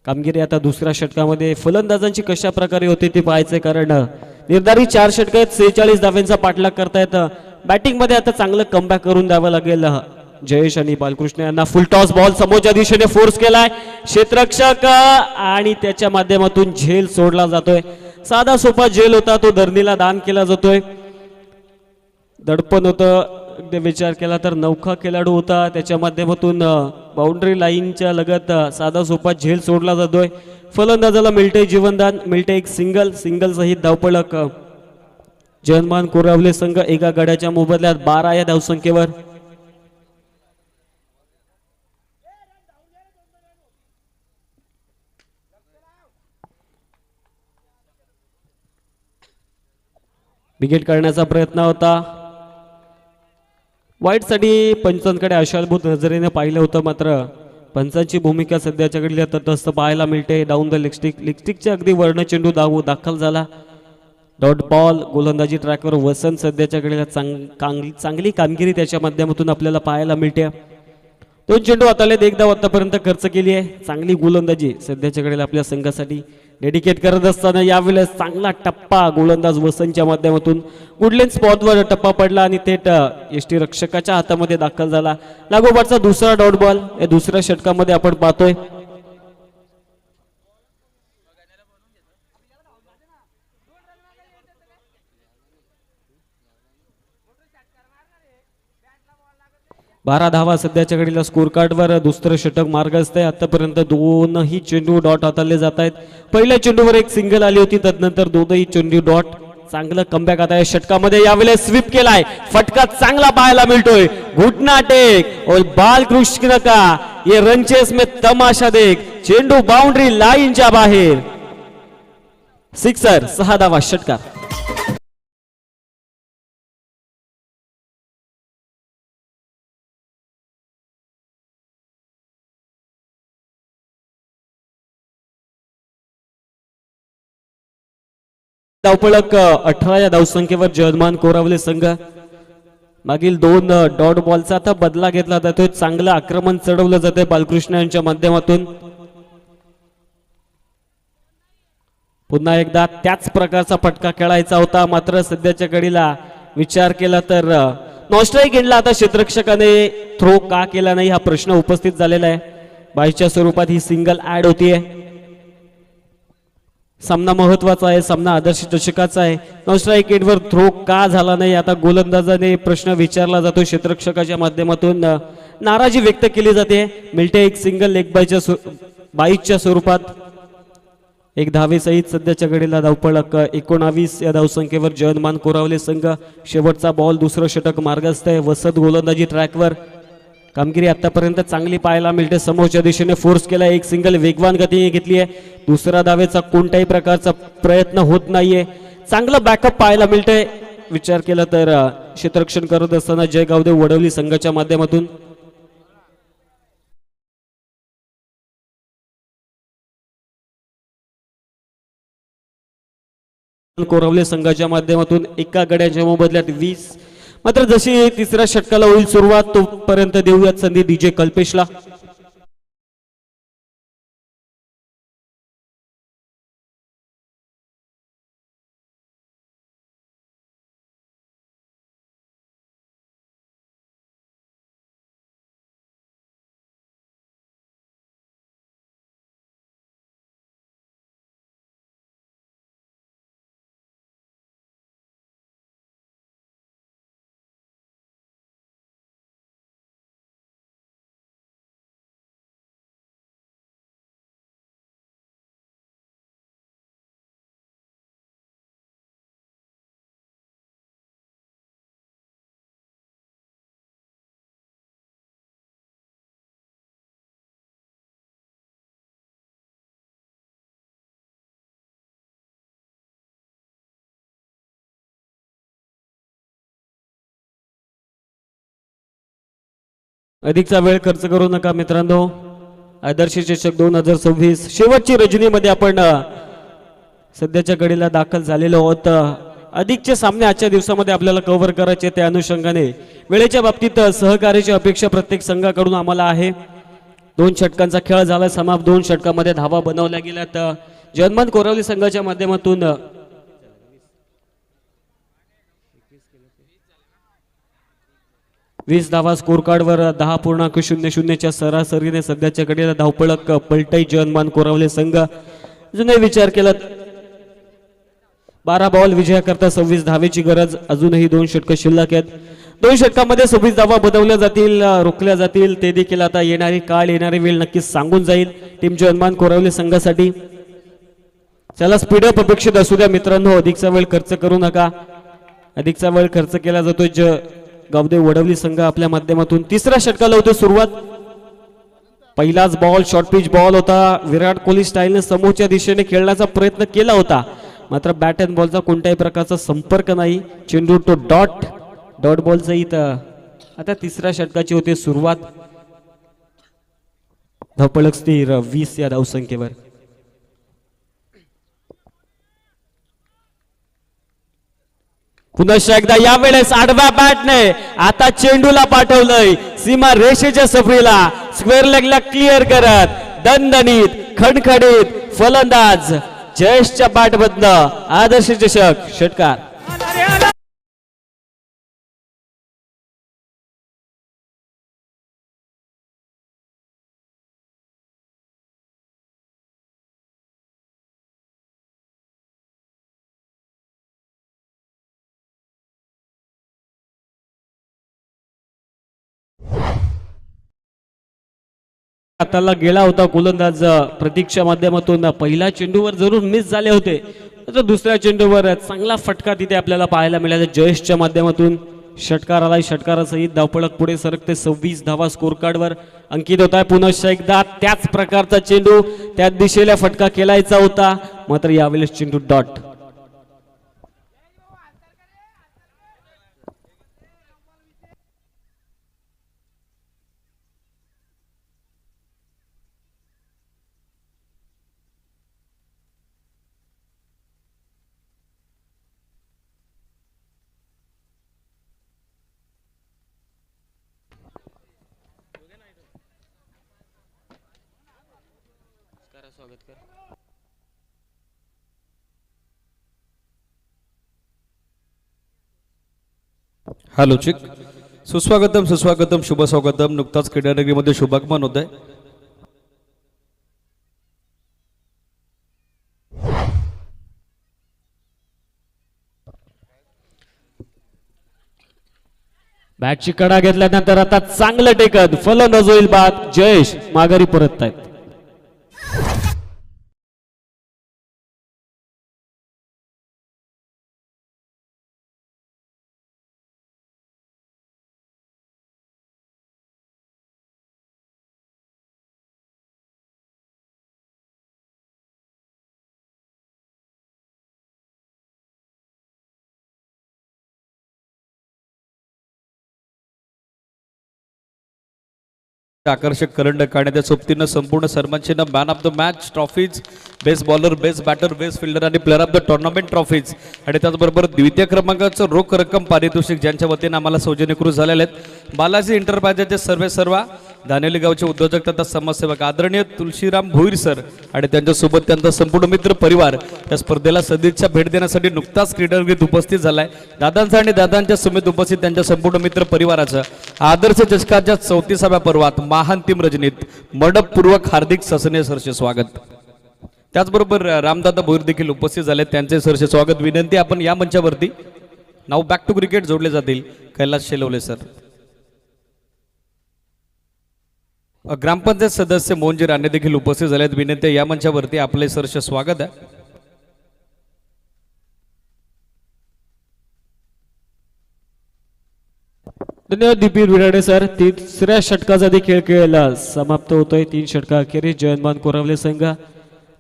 कामगिरी आता दुसऱ्या षटकामध्ये फलंदाजांची कशा प्रकारे होती ती पाहायचंय, कारण निर्धारित 4 षटक आहेत, 46 धाव्यांचा पाठलाग करतायत. बॅटिंग मध्ये आता चांगलं कमबॅक करून द्यावं लागेल जयेश आणि बालकृष्ण यांना. फुल टॉस बॉल समोरच्या दिशेने फोर्स केलाय क्षेत्ररक्षक आणि त्याच्या माध्यमातून झेल सोडला जातोय. साधा सोपा झेल होता, तो धरणीला दान केला जातोय. दडपण होतं, अगदी विचार केला तर नौखा खेळाडू होता, त्याच्या माध्यमातून बाउंड्री लाईनच्या लगत साधा सोपा झेल सोडला जातोय. फलंदाजाला मिळते जीवनदान, मिळते एक सिंगल सहित धावपळक. जयमान कोरावले संघ एका गड्याच्या मोबदल्यात 12 या धावसंख्येवर. विकेट काढण्याचा प्रयत्न होता. वाईटसाठी पंचांकडे आशाभूत नजरेने पाहिलं होतं, मात्र पंचांची भूमिका सध्याच्या घडीला तटस्थ पाहायला मिळते. डाऊन द लेगस्टिकच्या अगदी वर्ण चेंडू दाखल झाला. डॉट बॉल गोलंदाजी ट्रॅकवर वसंत सध्याच्या घडीला चांगली कामगिरी त्याच्या माध्यमातून आपल्याला पाहायला मिळते. 2 चेंडू हाताळलेत, 1 धाव आतापर्यंत खर्च केली आहे. चांगली गोलंदाजी सध्याच्या घडीला आपल्या संघासाठी डेडिकेट करत असताना यावेळेस चांगला टप्पा गोलंदाज वसंतच्या माध्यमातून गुडलेन स्पॉटवर टप्पा पडला आणि थेट यष्टी रक्षकाच्या हातामध्ये दाखल झाला. लागोपाठचा दुसरा डॉट बॉल या दुसऱ्या षटकामध्ये आपण पाहतोय. बारा धावा सध्याच्या घडीला स्कोर कार्डवर. दुसरं षटक मार्गस्थ आहे. आतापर्यंत 2ही चेंडू डॉट हाताळले जात आहेत. पहिल्या चेंडूवर एक सिंगल आली होती, तदनंतर 2ही चेंडू डॉट. चांगलं कमबॅक आता या षटकामध्ये यावेळेस स्वीप केलाय. फटका चांगला पाहायला मिळतोय. घुटना टेक और बालकृष्ण का ये रनचेस में तमाशा देख. चेंडू बाउंड्री लाईनच्या बाहेर. सिक्सर, 6 धावा षटकार. धावपळक 18 या धावसंख्येवर जयमान कोरावले संघ. मागील 2 डॉट बॉलचा आता बदला घेतला जातोय. चांगलं आक्रमण चढवलं जातंय बालकृष्ण यांच्या माध्यमातून. पुन्हा एकदा त्याच प्रकारचा फटका खेळायचा होता, मात्र सध्याच्या घडीला विचार केला तर नॉस्ट्राईक घेतला. आता क्षेत्ररक्षकाने थ्रो का केला नाही हा प्रश्न उपस्थित झालेला आहे. बाईच्या स्वरूपात ही सिंगल ऍड होतीये. सामना महत्वाचा आहे, सामना आदर्श चषकाचा आहे. नॉस्ट्राईक एंडवर थ्रो का झाला नाही आता गोलंदाजाने प्रश्न विचारला जातो. क्षेत्ररक्षकाच्या माध्यमातून नाराजी व्यक्त केली जाते. मिळते एक सिंगल लेग बाईच्या स्वरूपात. 1 धावेसहित सध्याच्या घडीला धावपळक 19 या धावसंख्येवर जयमान कोरावले संघ. शेवटचा बॉल, दुसरं षटक मार्गस्थ आहे. वसंत गोलंदाजी ट्रॅकवर. कामगिरी आतापर्यंत चांगली पाहायला मिळते. समोरच्या दिशेने फोर्स केला, एक सिंगल वेगवान गतीने घेतली आहे. दुसरा धावेचा कोणत्याही प्रकारचा प्रयत्न होत नाहीये. चांगलं बॅकअप पाहायला मिळतंय. विचार केला तर क्षेत्ररक्षण करत असताना जय गावदेव वडवली संघाच्या माध्यमातून. कोरावले संघाच्या माध्यमातून एका गड्याच्या मोबदल्यात 20. मात्र जशी तिसऱ्या षटकाला होईल सुरुवात, तोपर्यंत देऊयात संधी डीजे कल्पेशला. अधिकचा वेळ खर्च करू नका मित्रांनो. आदर्श चषक 2026 शेवटची रजनीमध्ये आपण सध्याच्या घडीला दाखल झालेलो आहोत. अधिकचे सामने आजच्या दिवसामध्ये आपल्याला कव्हर करायचे. त्या अनुषंगाने वेळेच्या बाबतीत सहकार्याची अपेक्षा प्रत्येक संघाकडून आम्हाला आहे. 2 षटकांचा खेळ झाला समाप्त. 2 षटकामध्ये धावा बनवल्या गेल्यात जयमान कोरावली संघाच्या माध्यमातून. 20 धावा स्कोर कार्डवर 10.00च्या सरासरीने सध्याच्या घडीला धावपळक पलटई जयमान कोरावले संघ. अजूनही विचार केला 12 बॉल विजयाकरता 26 धावेची गरज. अजूनही 2 षटक शिल्लक आहेत. 2 षटकामध्ये 26 धावा बनवल्या जातील, रोखल्या जातील. ते देखील आता येणारी काळ येणारी वेळ नक्कीच सांगून जाईल टीम जयमान कोरावले संघासाठी. चला स्पीडअप अपेक्षित असू द्या मित्रांनो, अधिकचा वेळ खर्च करू नका. अधिकचा वेळ खर्च केला जातोय. गावदेव वडवली संघ आपल्या माध्यमातून. तिसऱ्या षटकाला होते सुरुवात. पहिलाच बॉल शॉर्ट पिच बॉल होता. विराट कोहली स्टाईलने समोरच्या दिशेने खेळण्याचा प्रयत्न केला होता, मात्र बॅट अँड बॉलचा कोणत्याही प्रकारचा संपर्क नाही. चेंडू तो डॉट बॉलचा इथं. आता तिसऱ्या षटकाची होते सुरुवात. धावपळक स्थिर 20 या धावसंख्येवर. पुन्हा एकदा यावेळेस आडव्या बॅटने आता चेंडूला पाठवलंय सीमा रेषेच्या सफरीला. स्क्वेअर लेगला क्लिअर करत दणदणीत खणखणीत फलंदाज जयेशच्या बॅट मधनं आदर्श चषक षटकार. हाताला गेला होता गोलंदाज प्रतीकच्या माध्यमातून. पहिल्या चेंडूवर जरूर मिस झाले होते, तर दुसऱ्या चेंडूवर चांगला फटका तिथे आपल्याला पाहायला मिळाला जयेशच्या माध्यमातून. षटकार आलाय. षटकारासहित धावपळक पुढे सरकते. 26 धावा स्कोर कार्डवर अंकित होत आहे. पुन्हा एकदा त्याच प्रकारचा चेंडू त्या दिशेला फटका केलायचा होता, मात्र यावेळेस चेंडू डॉट. हॅलो चिक, सुस्वागतम सुस्वागतम शुभ स्वागतम. नुकताच क्रीडानगरीमध्ये शुभागमन होत आहे. बॅटची कडा घेतल्यानंतर आता चांगलं टेकत फलंदाज होईल बाद. जयेश माघारी परत आहेत. आकर्षक करंडक काढण्याच्या सोबतीनं संपूर्ण सन्मानचिन्ह man of the match trophies, best bowler, best batter, best fielder आणि player of the tournament trophies आणि त्याचबरोबर द्वितीय क्रमांकाचं रोख रक्कम पारितोषिक ज्यांच्या वतीनं आम्हाला सौजन्यकृत झालेले आहेत. बालाजी इंटरप्राइजेसचे सर्वेसर्वा, दानेली गावचे उद्योजक तथा समाजसेवक आदरणीय तुलशीराम भोईर सर आणि त्यांच्यासोबत त्यांचा संपूर्ण मित्र परिवार या स्पर्धेला सदिच्छा भेट देण्यासाठी नुकताच क्रीडांगणात उपस्थित झालाय. दादांचा आणि दादांच्या समेत उपस्थित त्यांच्या संपूर्ण मित्र परिवाराचं आदर्श चषकाच्या 34व्या पर्वात महांतिम रजनीत मंडपपूर्वक हार्दिक ससने सरचे स्वागत. त्याचबरोबर रामदादा भोईर देखील उपस्थित झाले, त्यांचे सरचे स्वागत. विनंती आपण या मंचावरती नाव बॅक टू क्रिकेट जोडले जातील. कैलास शेलवले सर, ग्रामपंचायत सदस्य मोहनजी राणे देखील उपस्थित झालेत. विनंती या मंचावरती आपले सरचे स्वागत आहे. धन्यवाद दीपीर विराडे सर. तिसऱ्या षटकाचा देखील खेळ समाप्त होतोय. 3 षटका अखेरीस जयमान कोरावले संघ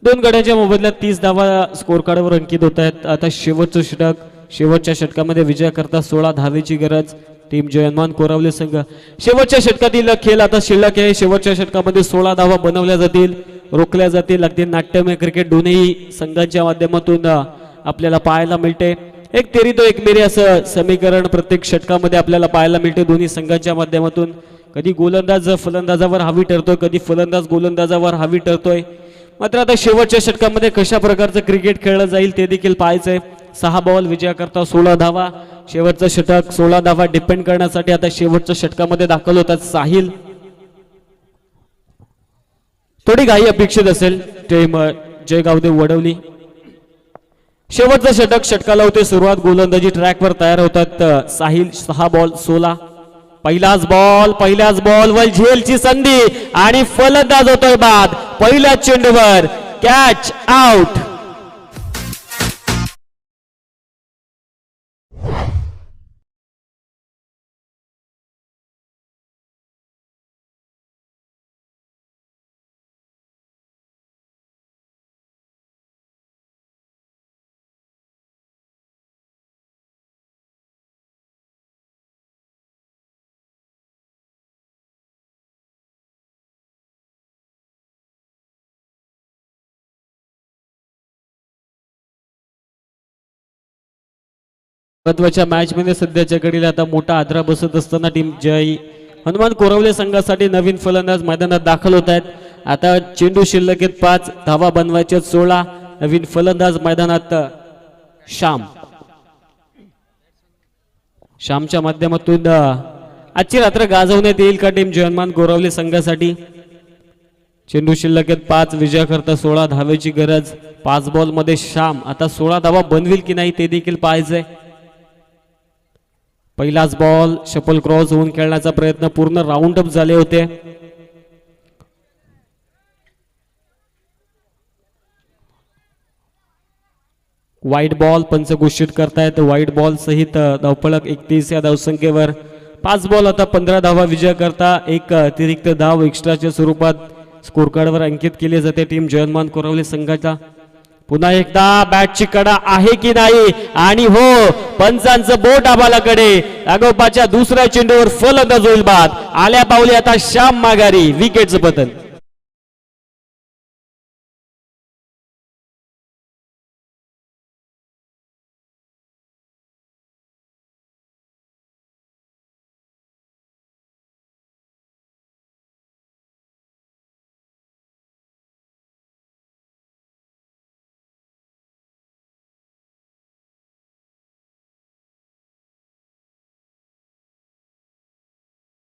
2 गड्यांच्या मोबदल्यात 30 धावा स्कोर कार्डवर अंकित होत आहेत. आता शेवटचं षटक. शेवटच्या षटकामध्ये विजयाकरता 16 धावेची गरज टीम जयमान कोरावले संघ. शेवटच्या षटकातील खेळ आता शिल्लक आहे. शेवटच्या षटकामध्ये 16 धावा बनवल्या जातील, रोखल्या जातील. अगदी नाट्यमय क्रिकेट दोन्ही संघांच्या माध्यमातून आपल्याला पाहायला मिळते. एक तेरी तो एक मेरी असं समीकरण प्रत्येक षटकामध्ये आपल्याला पाहायला मिळते दोन्ही संघांच्या माध्यमातून. कधी गोलंदाज फलंदाजावर हावी ठरतोय, कधी फलंदाज गोलंदाजावर हावी ठरतोय. मात्र आता शेवटच्या षटकामध्ये कशा प्रकारचं क्रिकेट खेळलं जाईल ते देखील पाहायचंय. 6 बॉल विजयाकरता 16 धावा. शेवटचं षटक 16 धावा डिपेंड करण्यासाठी आता शेवटच्या षटकामध्ये दाखल होतात साहिल. थोडी घाई अपेक्षित असेल टीम जयगावदेव वडवली. शेवटचं षटक षटकाला होते सुरुवात. गोलंदाजी ट्रॅकवर तयार होतात साहिल. 6 बॉल 16. पहिल्याच बॉल वर झेलची संधी आणि फलंदाज होतोय बाद. पहिल्याच चेंडूवर कॅच आउट. महत्वाच्या मॅच मध्ये सध्याच्या घडीला आता मोठा आदरा बसत असताना टीम जय हनुमान कोरवले संघासाठी नवीन फलंदाज मैदानात दाखल होत आहेत. आता चेंडू शिल्लक आहेत 5. धावा बनवायच्या 16. नवीन फलंदाज मैदानात श्यामच्या माध्यमातून आजची रात्र गाजवण्यात येईल का टीम जय हनुमान कोरवले संघासाठी. चेंडू शिल्लक आहेत 5. विजयाकरता 16 धावेची गरज. 5 बॉल मध्ये श्याम आता 16 धावा बनविल की नाही ते देखील पाहायचंय. पहिलाच बॉल शफल क्रॉस होऊन खेळण्याचा प्रयत्न पूर्ण राऊंड अप झाले होते. वाईट बॉल पंच घोषित करतायत. वाईट बॉल सहित धावफलक 31 या धावसंख्येवर. 5 बॉल आता 15 धावा विजय करता. एक अतिरिक्त धाव एक्स्ट्राच्या स्वरूपात स्कोर कार्डवर अंकित केली जाते टीम जय हनुमान कोरवले संघाचा. पुन्हा एकदा बॅटची कडा आहे की नाही आणि हो पंचांचं बोट आबालाकडे. राघोबाच्या दुसऱ्या चेंडूवर फलंदाज होईल बाद. आल्या पावली आता श्याम माघारी. विकेटचं पतन.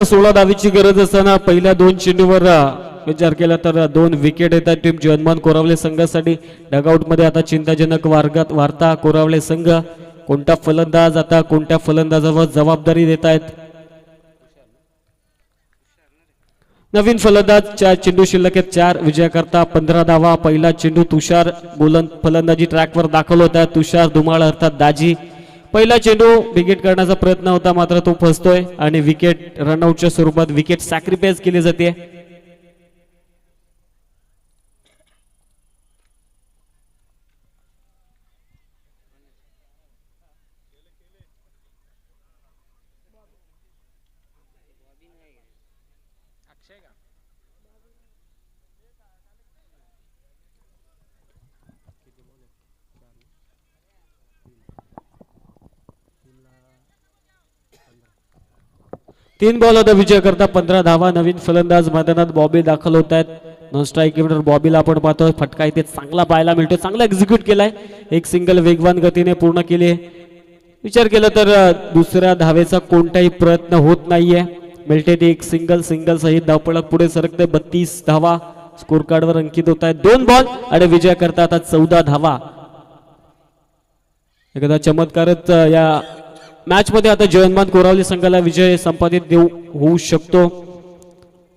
सोळा धावीची गरज असताना पहिल्या 2 चेंडूवर विचार केला तर 2 विकेट येतात टीम जय हनुमान कोरावले संघासाठी. डगआउट मध्ये आता चिंताजनक वार्ता. कोरावले संघ कोणता फलंदाज आता कोणत्या फलंदाजावर जबाबदारी देत आहेत. नवीन फलंदाज चेंडू शिल्लक आहेत 4. विजयाकरता 15 धावा. पहिला चेंडू तुषार फलंदाजी ट्रॅकवर दाखल होता. तुषार धुमाळ अर्थात दाजी. पहिला चेंडू विकेट करण्याचा प्रयत्न होता मात्र तो फसतोय आणि विकेट रनआउटच्या स्वरूपात विकेट सॅक्रिफाईस केली जाते. तीन बॉल होता विजय करता 15 धावा. नवीन फलंदाज मैदानात बॉबी दाखल होत आहेत. नॉन स्ट्राईक विकेटर बॉबीला आपण पाहतोय. फटका इथे चांगला पाहायला मिळतो. चांगला एक्झिक्यूट केलाय. एक सिंगल वेगवान गतीने पूर्ण केले. विचार केला तर दुसऱ्या धावेचा कोणताही प्रयत्न होत नाहीये. मिळते ती एक सिंगल सहित धावपळक पुढे सरकते. 32 धावा स्कोर कार्डवर अंकित होत आहेत. 2 बॉल आणि विजय करता आता 14 धावा. एखादा चमत्कारच या मॅच मध्ये आता जय हनुमान कोरावली संघाला विजय संपादित होऊ शकतो.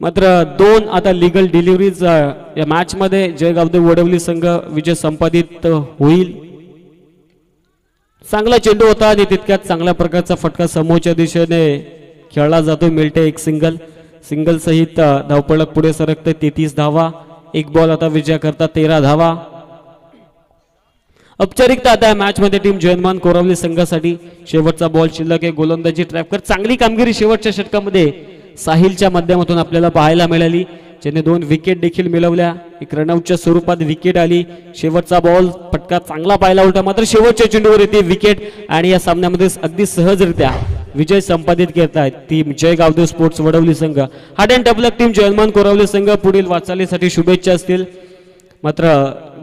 मात्र 2 आता लिगल डिलिव्हरीज या मॅच मध्ये जयगावदेव वडवली संघ विजय संपादित होईल. चांगला चेंडू होता आणि तितक्यात चांगल्या प्रकारचा फटका समोरच्या दिशेने खेळला जातो. मिळते एक सिंगल सहित धावपळक पुढे सरकते. 33 धावा. 1 बॉल आता विजय करता 13 धावा. औपचारिकता आता मॅच मध्ये टीम जय हनुमान कोरावली संघासाठी. शेवटचा बॉल शिल्लक आहे. गोलंदाजी ट्रॅपकर चांगली कामगिरी शेवटच्या षटकामध्ये साहिलच्या माध्यमातून आपल्याला पाहायला मिळाली. ज्याने 2 विकेट देखील मिळवल्या. एक रनआउटच्या स्वरूपात विकेट आली. शेवटचा बॉल फटका चांगला पाहायला होता मात्र शेवटच्या चेंडूवर येते विकेट आणि या सामन्यामध्ये अगदी सहजरित्या विजय संपादित करत आहेत टीम जय गावदेव स्पोर्ट्स वडवली संघ. हार्ड अँड टपलक टीम जयमान कोरावले संघ पुढील वाटचालीसाठी शुभेच्छा असतील. मात्र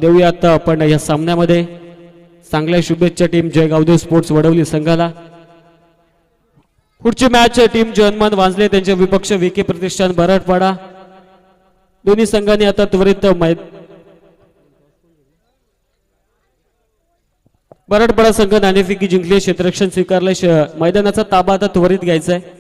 देऊया आता आपण या सामन्यामध्ये चांगल्या शुभेच्छा टीम जय गावदेव स्पोर्ट्स वडवली संघाला. पुढची मॅच टीम जयमान वांजले त्यांचे विपक्ष विके प्रतिष्ठान बराडपाडा. दोन्ही संघांनी आता त्वरित बराडपाडा संघ नाणेफेकी जिंकली, क्षेत्ररक्षण स्वीकारले, मैदानाचा ताबा आता त्वरित घ्यायचा आहे.